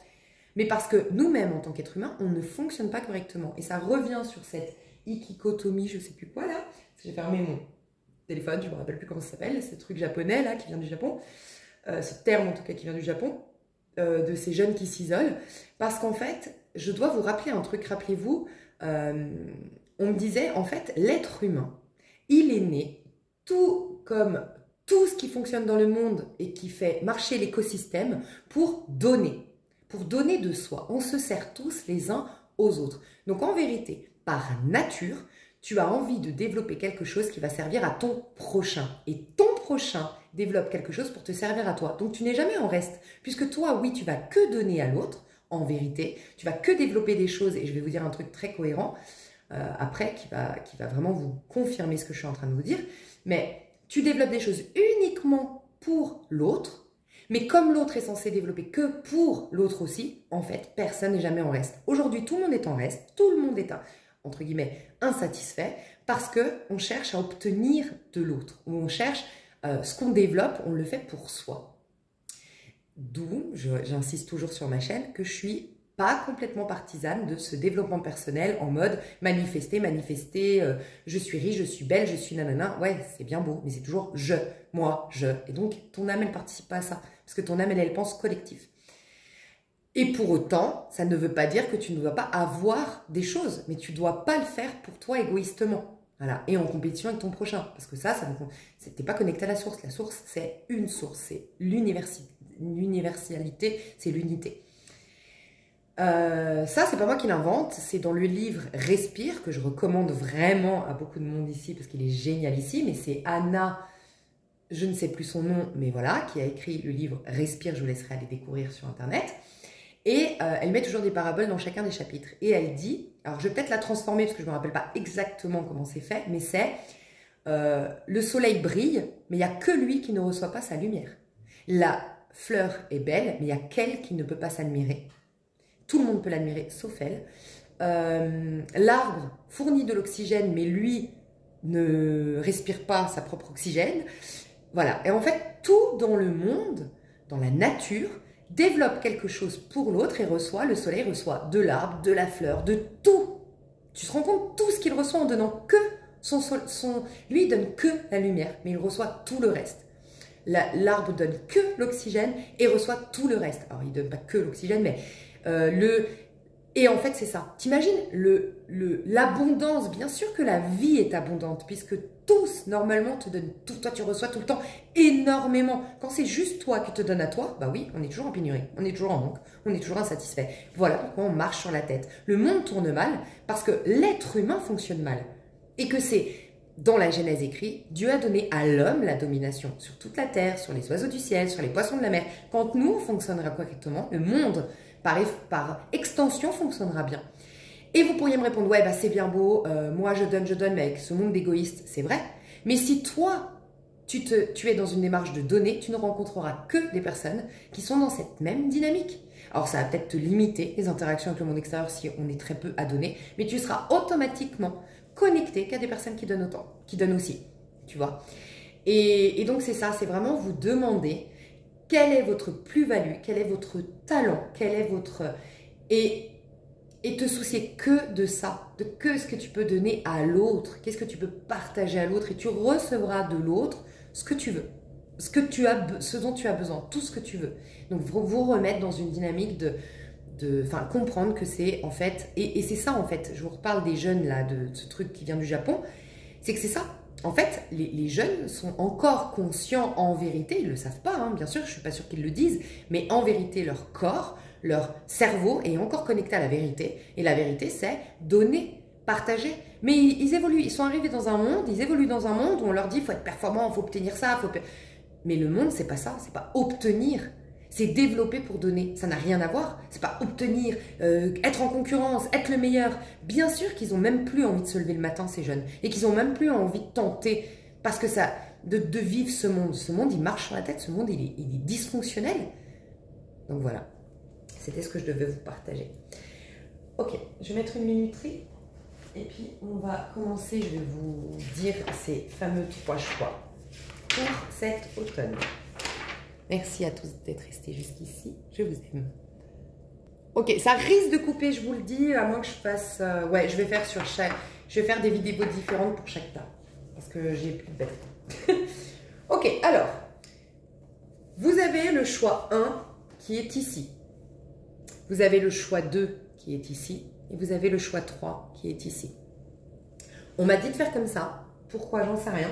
mais parce que nous-mêmes en tant qu'êtres humains, on ne fonctionne pas correctement. Et ça revient sur cette ikikotomi, je sais plus quoi là, j'ai fermé mon téléphone, je me rappelle plus comment ça s'appelle, ce truc japonais là qui vient du Japon, ce terme en tout cas qui vient du Japon, de ces jeunes qui s'isolent, parce qu'en fait, je dois vous rappeler un truc, rappelez-vous, on me disait, en fait, l'être humain, il est né, tout comme tout ce qui fonctionne dans le monde et qui fait marcher l'écosystème, pour donner de soi. On se sert tous les uns aux autres. Donc en vérité, par nature, tu as envie de développer quelque chose qui va servir à ton prochain. Et ton prochain développe quelque chose pour te servir à toi. Donc tu n'es jamais en reste, puisque toi, oui, tu vas que donner à l'autre, en vérité, tu vas que développer des choses, et je vais vous dire un truc très cohérent, après, qui va vraiment vous confirmer ce que je suis en train de vous dire, mais tu développes des choses uniquement pour l'autre, mais comme l'autre est censé développer que pour l'autre aussi, en fait, personne n'est jamais en reste. Aujourd'hui, tout le monde est en reste, tout le monde est, entre guillemets, insatisfait, parce qu'on cherche à obtenir de l'autre, ou on cherche ce qu'on développe, on le fait pour soi. D'où, j'insiste toujours sur ma chaîne, que je suis pas complètement partisane de ce développement personnel en mode manifester, je suis riche, je suis belle, je suis nanana. Ouais, c'est bien beau, mais c'est toujours je, moi, je. Et donc, ton âme, elle participe pas à ça. Parce que ton âme, elle pense collectif. Et pour autant, ça ne veut pas dire que tu ne dois pas avoir des choses, mais tu ne dois pas le faire pour toi égoïstement. Voilà. Et en compétition avec ton prochain. Parce que ça t'es pas connecté à la source. La source, c'est une source, c'est l'universalité, c'est l'unité. Ça, c'est pas moi qui l'invente, c'est dans le livre Respire, que je recommande vraiment à beaucoup de monde ici, parce qu'il est génialissime, et c'est Anna, je ne sais plus son nom, mais voilà, qui a écrit le livre Respire, je vous laisserai aller découvrir sur internet, et elle met toujours des paraboles dans chacun des chapitres, et elle dit, alors je vais peut-être la transformer, parce que je me rappelle pas exactement comment c'est fait, mais c'est, le soleil brille, mais il n'y a que lui qui ne reçoit pas sa lumière. La fleur est belle, mais il y a qu'elle qui ne peut pas s'admirer. Tout le monde peut l'admirer, sauf elle. L'arbre fournit de l'oxygène, mais lui ne respire pas sa propre oxygène. Voilà. Et en fait, tout dans le monde, dans la nature, développe quelque chose pour l'autre et reçoit, le soleil reçoit de l'arbre, de la fleur, de tout. Tu te rends compte, tout ce qu'il reçoit en donnant que lui, il donne que la lumière, mais il reçoit tout le reste. L'arbre donne que l'oxygène et reçoit tout le reste. Alors, il ne donne pas que l'oxygène, mais... Et en fait, c'est ça. T'imagines l'abondance. Bien sûr que la vie est abondante, puisque tous, normalement, te donnent tout. Toi, tu reçois tout le temps énormément. Quand c'est juste toi qui te donne à toi, bah oui, on est toujours en pénurie, on est toujours en manque, on est toujours insatisfait. Voilà pourquoi on marche sur la tête. Le monde tourne mal parce que l'être humain fonctionne mal. Et que c'est, dans la Genèse écrit, Dieu a donné à l'homme la domination sur toute la terre, sur les oiseaux du ciel, sur les poissons de la mer. Quand nous, on fonctionnera correctement, le monde par extension, fonctionnera bien. Et vous pourriez me répondre, ouais, bah, c'est bien beau, moi je donne, mais avec ce monde d'égoïstes, c'est vrai. Mais si toi, tu es dans une démarche de donner, tu ne rencontreras que des personnes qui sont dans cette même dynamique. Alors ça va peut-être te limiter les interactions avec le monde extérieur si on est très peu à donner, mais tu seras automatiquement connecté qu'à des personnes qui donnent autant, qui donnent aussi, tu vois. Et donc c'est ça, c'est vraiment vous demander quelle est votre plus-value, quel est votre talent, quel est votre... Et te soucier que de ça, de que ce que tu peux donner à l'autre, qu'est-ce que tu peux partager à l'autre, et tu recevras de l'autre ce que tu veux, ce dont tu as besoin, tout ce que tu veux. Donc vous remettre dans une dynamique enfin, comprendre que c'est en fait, et c'est ça en fait, je vous reparle des jeunes là, de ce truc qui vient du Japon, c'est que c'est ça, en fait, les jeunes sont encore conscients en vérité, ils ne le savent pas, hein, bien sûr, je ne suis pas sûre qu'ils le disent, mais en vérité, leur corps, leur cerveau est encore connecté à la vérité. Et la vérité, c'est donner, partager. Mais ils évoluent, ils sont arrivés dans un monde, ils évoluent dans un monde où on leur dit, il faut être performant, il faut obtenir ça, Mais le monde, c'est pas ça, c'est pas obtenir. C'est développer pour donner. Ça n'a rien à voir. C'est pas obtenir, être en concurrence, être le meilleur. Bien sûr qu'ils ont même plus envie de se lever le matin, ces jeunes. Et qu'ils ont même plus envie de tenter. Parce que ça, de vivre ce monde. Ce monde, il marche sur la tête. Ce monde, il est dysfonctionnel. Donc voilà. C'était ce que je devais vous partager. Ok, je vais mettre une minuterie. Et puis, on va commencer. Je vais vous dire ces fameux 3 choix pour cet automne. Merci à tous d'être restés jusqu'ici. Je vous aime. Ok, ça risque de couper, je vous le dis, à moins que je fasse... ouais, je vais faire des vidéos différentes pour chaque tas. Parce que j'ai plus de batterie. Ok, alors. Vous avez le choix 1 qui est ici. Vous avez le choix 2 qui est ici. Et vous avez le choix 3 qui est ici. On m'a dit de faire comme ça. Pourquoi, j'en sais rien.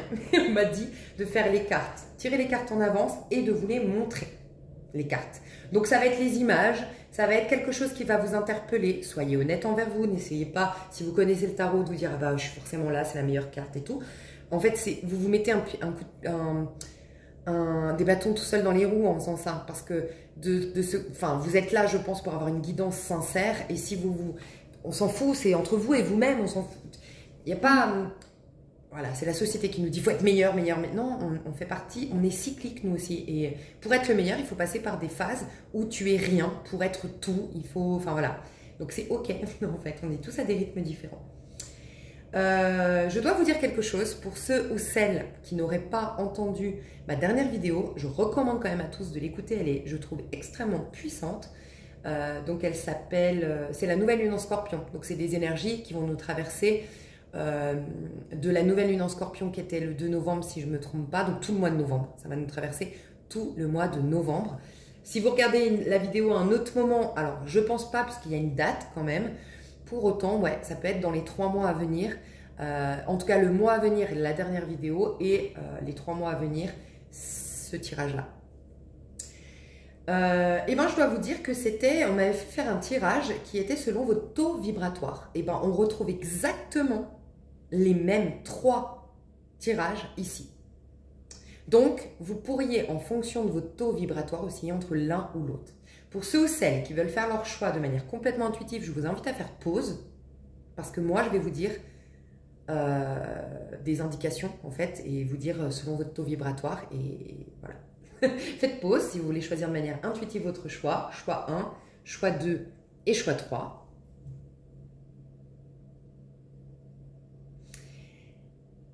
On m'a dit de faire les cartes, tirer les cartes en avance et de vous les montrer, les cartes. Donc ça va être les images, ça va être quelque chose qui va vous interpeller. Soyez honnête envers vous, n'essayez pas, si vous connaissez le tarot, de vous dire « Ah bah je suis forcément là, c'est la meilleure carte et tout ». En fait, vous vous mettez des bâtons tout seul dans les roues en faisant ça. Parce que vous êtes là, je pense, pour avoir une guidance sincère. Et si on s'en fout, c'est entre vous et vous-même, on s'en fout. Il n'y a pas... Voilà, c'est la société qui nous dit « faut être meilleur, meilleur ». Non, on fait partie, on est cyclique nous aussi. Et pour être le meilleur, il faut passer par des phases où tu es rien. Pour être tout, il faut... Enfin voilà. Donc c'est ok, en fait, on est tous à des rythmes différents. Je dois vous dire quelque chose. Pour ceux ou celles qui n'auraient pas entendu ma dernière vidéo, je recommande quand même à tous de l'écouter. Elle est, je trouve, extrêmement puissante. Donc elle s'appelle... c'est la nouvelle lune en scorpion. Donc c'est des énergies qui vont nous traverser... de la nouvelle lune en scorpion qui était le 2 novembre si je ne me trompe pas, donc tout le mois de novembre, ça va nous traverser tout le mois de novembre. Si vous regardez la vidéo à un autre moment, alors je pense pas parce qu'il y a une date quand même, pour autant ouais, ça peut être dans les 3 mois à venir, en tout cas le mois à venir, la dernière vidéo, et les 3 mois à venir, ce tirage là. Et ben je dois vous dire que on m'avait fait faire un tirage qui était selon votre taux vibratoire. Et ben on retrouve exactement les mêmes 3 tirages ici. Donc, vous pourriez, en fonction de votre taux vibratoire, osciller entre l'un ou l'autre. Pour ceux ou celles qui veulent faire leur choix de manière complètement intuitive, je vous invite à faire pause, parce que moi, je vais vous dire des indications, en fait, et vous dire selon votre taux vibratoire, et voilà. Faites pause si vous voulez choisir de manière intuitive votre choix. Choix 1, choix 2 et choix 3.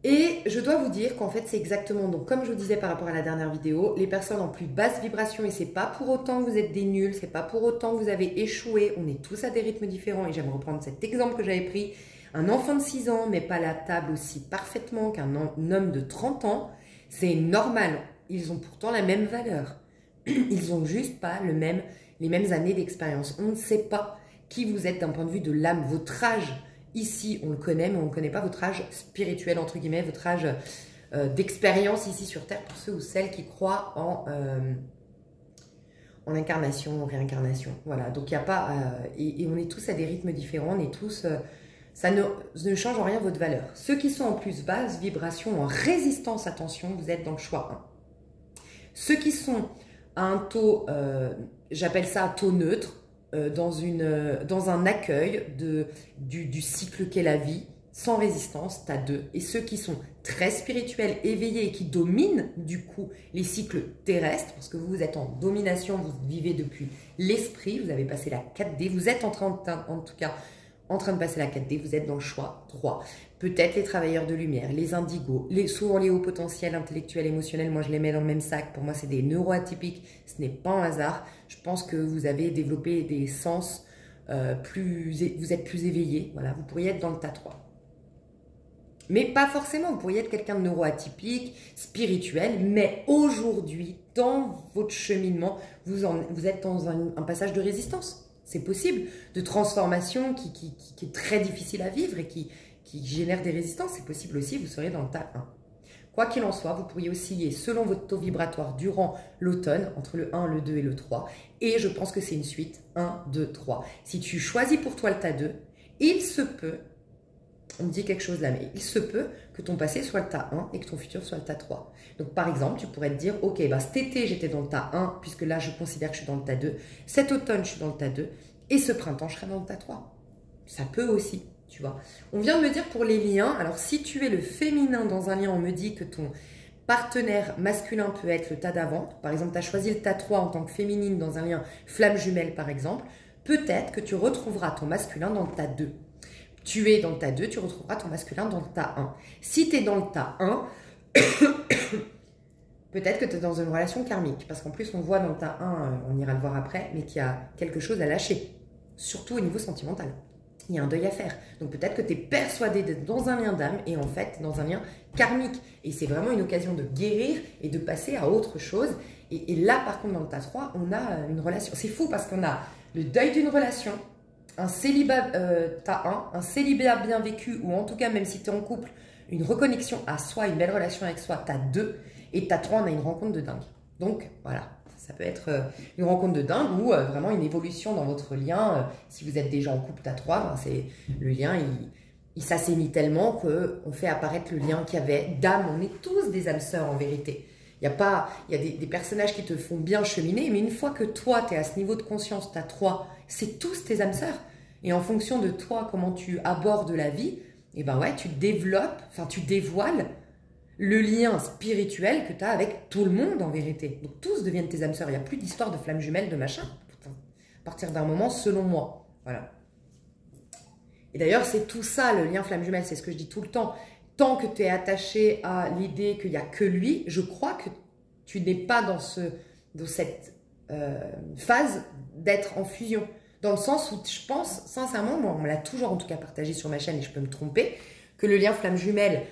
Et je dois vous dire qu'en fait, c'est exactement, donc comme je vous disais par rapport à la dernière vidéo, les personnes en plus basse vibration, et c'est pas pour autant que vous êtes des nuls, c'est pas pour autant que vous avez échoué, on est tous à des rythmes différents, et j'aime reprendre cet exemple que j'avais pris, un enfant de 6 ans met pas la table aussi parfaitement qu'un homme de 30 ans, c'est normal, ils ont pourtant la même valeur, ils ont juste pas les mêmes années d'expérience, on ne sait pas qui vous êtes d'un point de vue de l'âme, votre âge. Ici, on le connaît, mais on ne connaît pas votre âge spirituel, entre guillemets, votre âge d'expérience ici sur Terre, pour ceux ou celles qui croient en incarnation, en réincarnation. Voilà, donc il n'y a pas... et on est tous à des rythmes différents, on est tous... ça ne change en rien votre valeur. Ceux qui sont en plus basse vibration, en résistance, attention, vous êtes dans le choix 1. Ceux qui sont à un taux, j'appelle ça un taux neutre, dans un accueil du cycle qu'est la vie, sans résistance, tu as 2. Et ceux qui sont très spirituels, éveillés et qui dominent du coup les cycles terrestres, parce que vous êtes en domination, vous vivez depuis l'esprit, vous avez passé la 4D, vous êtes en tout cas en train de passer la 4D, vous êtes dans le choix 3. Peut-être les travailleurs de lumière, les indigos, souvent les hauts potentiels intellectuels, émotionnels, moi je les mets dans le même sac, pour moi c'est des neuroatypiques, ce n'est pas un hasard. Je pense que vous avez développé des sens vous êtes plus éveillé, voilà, vous pourriez être dans le tas 3. Mais pas forcément, vous pourriez être quelqu'un de neuroatypique, spirituel, mais aujourd'hui, dans votre cheminement, vous êtes dans un passage de résistance. C'est possible, de transformation qui est très difficile à vivre et qui génère des résistances. C'est possible aussi, vous serez dans le tas Quoi qu'il en soit, vous pourriez osciller selon votre taux vibratoire durant l'automne, entre le 1, le 2 et le 3. Et je pense que c'est une suite 1, 2, 3. Si tu choisis pour toi le tas 2, il se peut, on me dit quelque chose là, mais il se peut que ton passé soit le tas 1 et que ton futur soit le tas 3. Donc par exemple, tu pourrais te dire, ok, bah, cet été j'étais dans le tas 1, puisque là je considère que je suis dans le tas 2. Cet automne je suis dans le tas 2. Et ce printemps je serai dans le tas 3. Ça peut aussi. Tu vois. On vient de me dire pour les liens, alors si tu es le féminin dans un lien, on me dit que ton partenaire masculin peut être le tas d'avant. Par exemple, tu as choisi le tas 3 en tant que féminine dans un lien flamme jumelle par exemple. Peut-être que tu retrouveras ton masculin dans le tas 2. Tu es dans le tas 2, tu retrouveras ton masculin dans le tas 1. Si tu es dans le tas 1, peut-être que tu es dans une relation karmique. Parce qu'en plus, on voit dans le tas 1, on ira le voir après, mais qu'il y a quelque chose à lâcher. Surtout au niveau sentimental. Il y a un deuil à faire. Donc peut-être que tu es persuadé d'être dans un lien d'âme et en fait dans un lien karmique. Et c'est vraiment une occasion de guérir et de passer à autre chose. Et là par contre dans le tas 3, on a une relation. C'est fou parce qu'on a le deuil d'une relation, un célibat tas 1, un célibat bien vécu ou en tout cas même si tu es en couple, une reconnexion à soi, une belle relation avec soi, tas 2. Et tas 3, on a une rencontre de dingue. Donc voilà. Ça peut être une rencontre de dingue ou vraiment une évolution dans votre lien. Si vous êtes déjà en couple à 3, ben le lien, il s'assainit tellement qu'on fait apparaître le lien qu'il y avait d'âme. On est tous des âmes sœurs en vérité. Il y a des personnages qui te font bien cheminer, mais une fois que toi, tu es à ce niveau de conscience, tu as 3, c'est tous tes âmes sœurs. Et en fonction de toi, comment tu abordes la vie, et ben ouais, tu développes, enfin tu dévoiles le lien spirituel que tu as avec tout le monde en vérité. Donc tous deviennent tes âmes sœurs. Il n'y a plus d'histoire de flammes jumelles, de machin. Putain. À partir d'un moment, selon moi. Voilà. Et d'ailleurs, c'est tout ça, le lien flamme jumelle. C'est ce que je dis tout le temps. Tant que tu es attaché à l'idée qu'il n'y a que lui, je crois que tu n'es pas dans cette phase d'être en fusion. Dans le sens où je pense, sincèrement, moi, on me l'a toujours en tout cas partagé sur ma chaîne et je peux me tromper, que le lien flamme jumelle,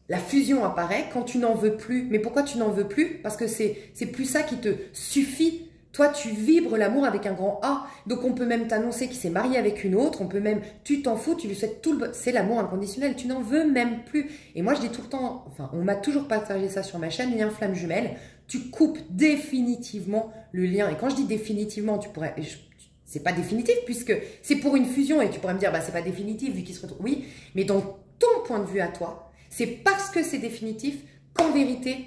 la fusion apparaît quand tu n'en veux plus. Mais pourquoi tu n'en veux plus? Parce que c'est plus ça qui te suffit. Toi, tu vibres l'amour avec un grand A. Donc, on peut même t'annoncer qu'il s'est marié avec une autre. On peut même, tu t'en fous, tu lui souhaites tout le... C'est l'amour inconditionnel. Tu n'en veux même plus. Et moi, je dis tout le temps, enfin, on m'a toujours partagé ça sur ma chaîne, lien flamme jumelle. Tu coupes définitivement le lien. Et quand je dis définitivement, tu pourrais... C'est pas définitif puisque c'est pour une fusion. Et tu pourrais me dire, bah, c'est pas définitif vu qu'ils se retrouvent. Oui, mais dans ton point de vue à toi, c'est parce que c'est définitif qu'en vérité,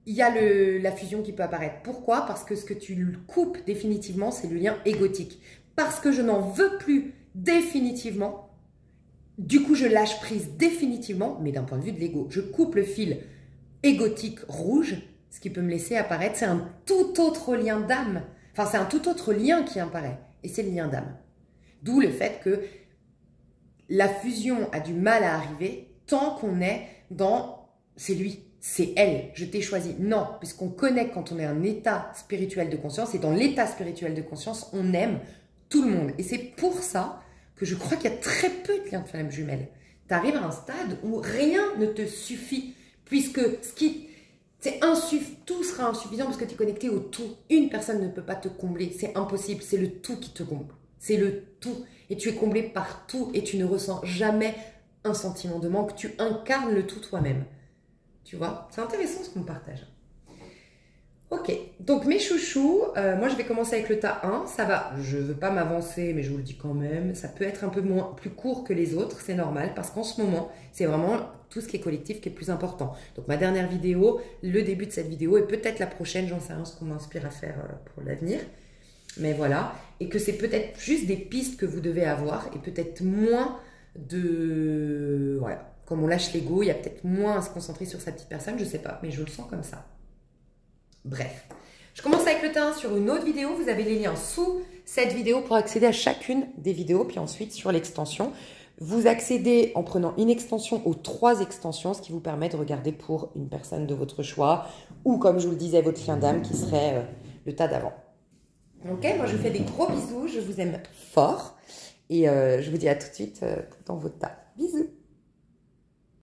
il y a la fusion qui peut apparaître. Pourquoi? Parce que ce que tu coupes définitivement, c'est le lien égotique. Parce que je n'en veux plus définitivement, du coup je lâche prise définitivement, mais d'un point de vue de l'ego. Je coupe le fil égotique rouge, ce qui peut me laisser apparaître, c'est un tout autre lien d'âme. Enfin, c'est un tout autre lien qui apparaît, et c'est le lien d'âme. D'où le fait que la fusion a du mal à arriver tant qu'on est dans « c'est lui ». C'est elle, je t'ai choisi. Non, puisqu'on connecte quand on est un état spirituel de conscience. Et dans l'état spirituel de conscience, on aime tout le monde. Et c'est pour ça que je crois qu'il y a très peu de liens de flamme jumelle. Tu arrives à un stade où rien ne te suffit. Puisque tout sera insuffisant parce que tu es connecté au tout. Une personne ne peut pas te combler. C'est impossible. C'est le tout qui te comble. C'est le tout. Et tu es comblé par tout. Et tu ne ressens jamais un sentiment de manque. Tu incarnes le tout toi-même. Tu vois, c'est intéressant ce qu'on partage. Ok, donc mes chouchous, moi je vais commencer avec le tas 1. Ça va, je ne veux pas m'avancer, mais je vous le dis quand même. Ça peut être un peu plus court que les autres, c'est normal, parce qu'en ce moment, c'est vraiment tout ce qui est collectif qui est plus important. Donc ma dernière vidéo, le début de cette vidéo, et peut-être la prochaine, j'en sais rien ce qu'on m'inspire à faire pour l'avenir. Mais voilà, et que c'est peut-être juste des pistes que vous devez avoir, et peut-être moins de... Voilà. Comme on lâche l'ego, il y a peut-être moins à se concentrer sur sa petite personne, je ne sais pas, mais je le sens comme ça. Bref, je commence avec le tas 1 sur une autre vidéo. Vous avez les liens sous cette vidéo pour accéder à chacune des vidéos. Puis ensuite, sur l'extension, vous accédez en prenant une extension aux 3 extensions, ce qui vous permet de regarder pour une personne de votre choix ou, comme je vous le disais, votre lien d'âme qui serait le tas d'avant. Ok, moi je vous fais des gros bisous, je vous aime fort et je vous dis à tout de suite dans votre tas. Bisous.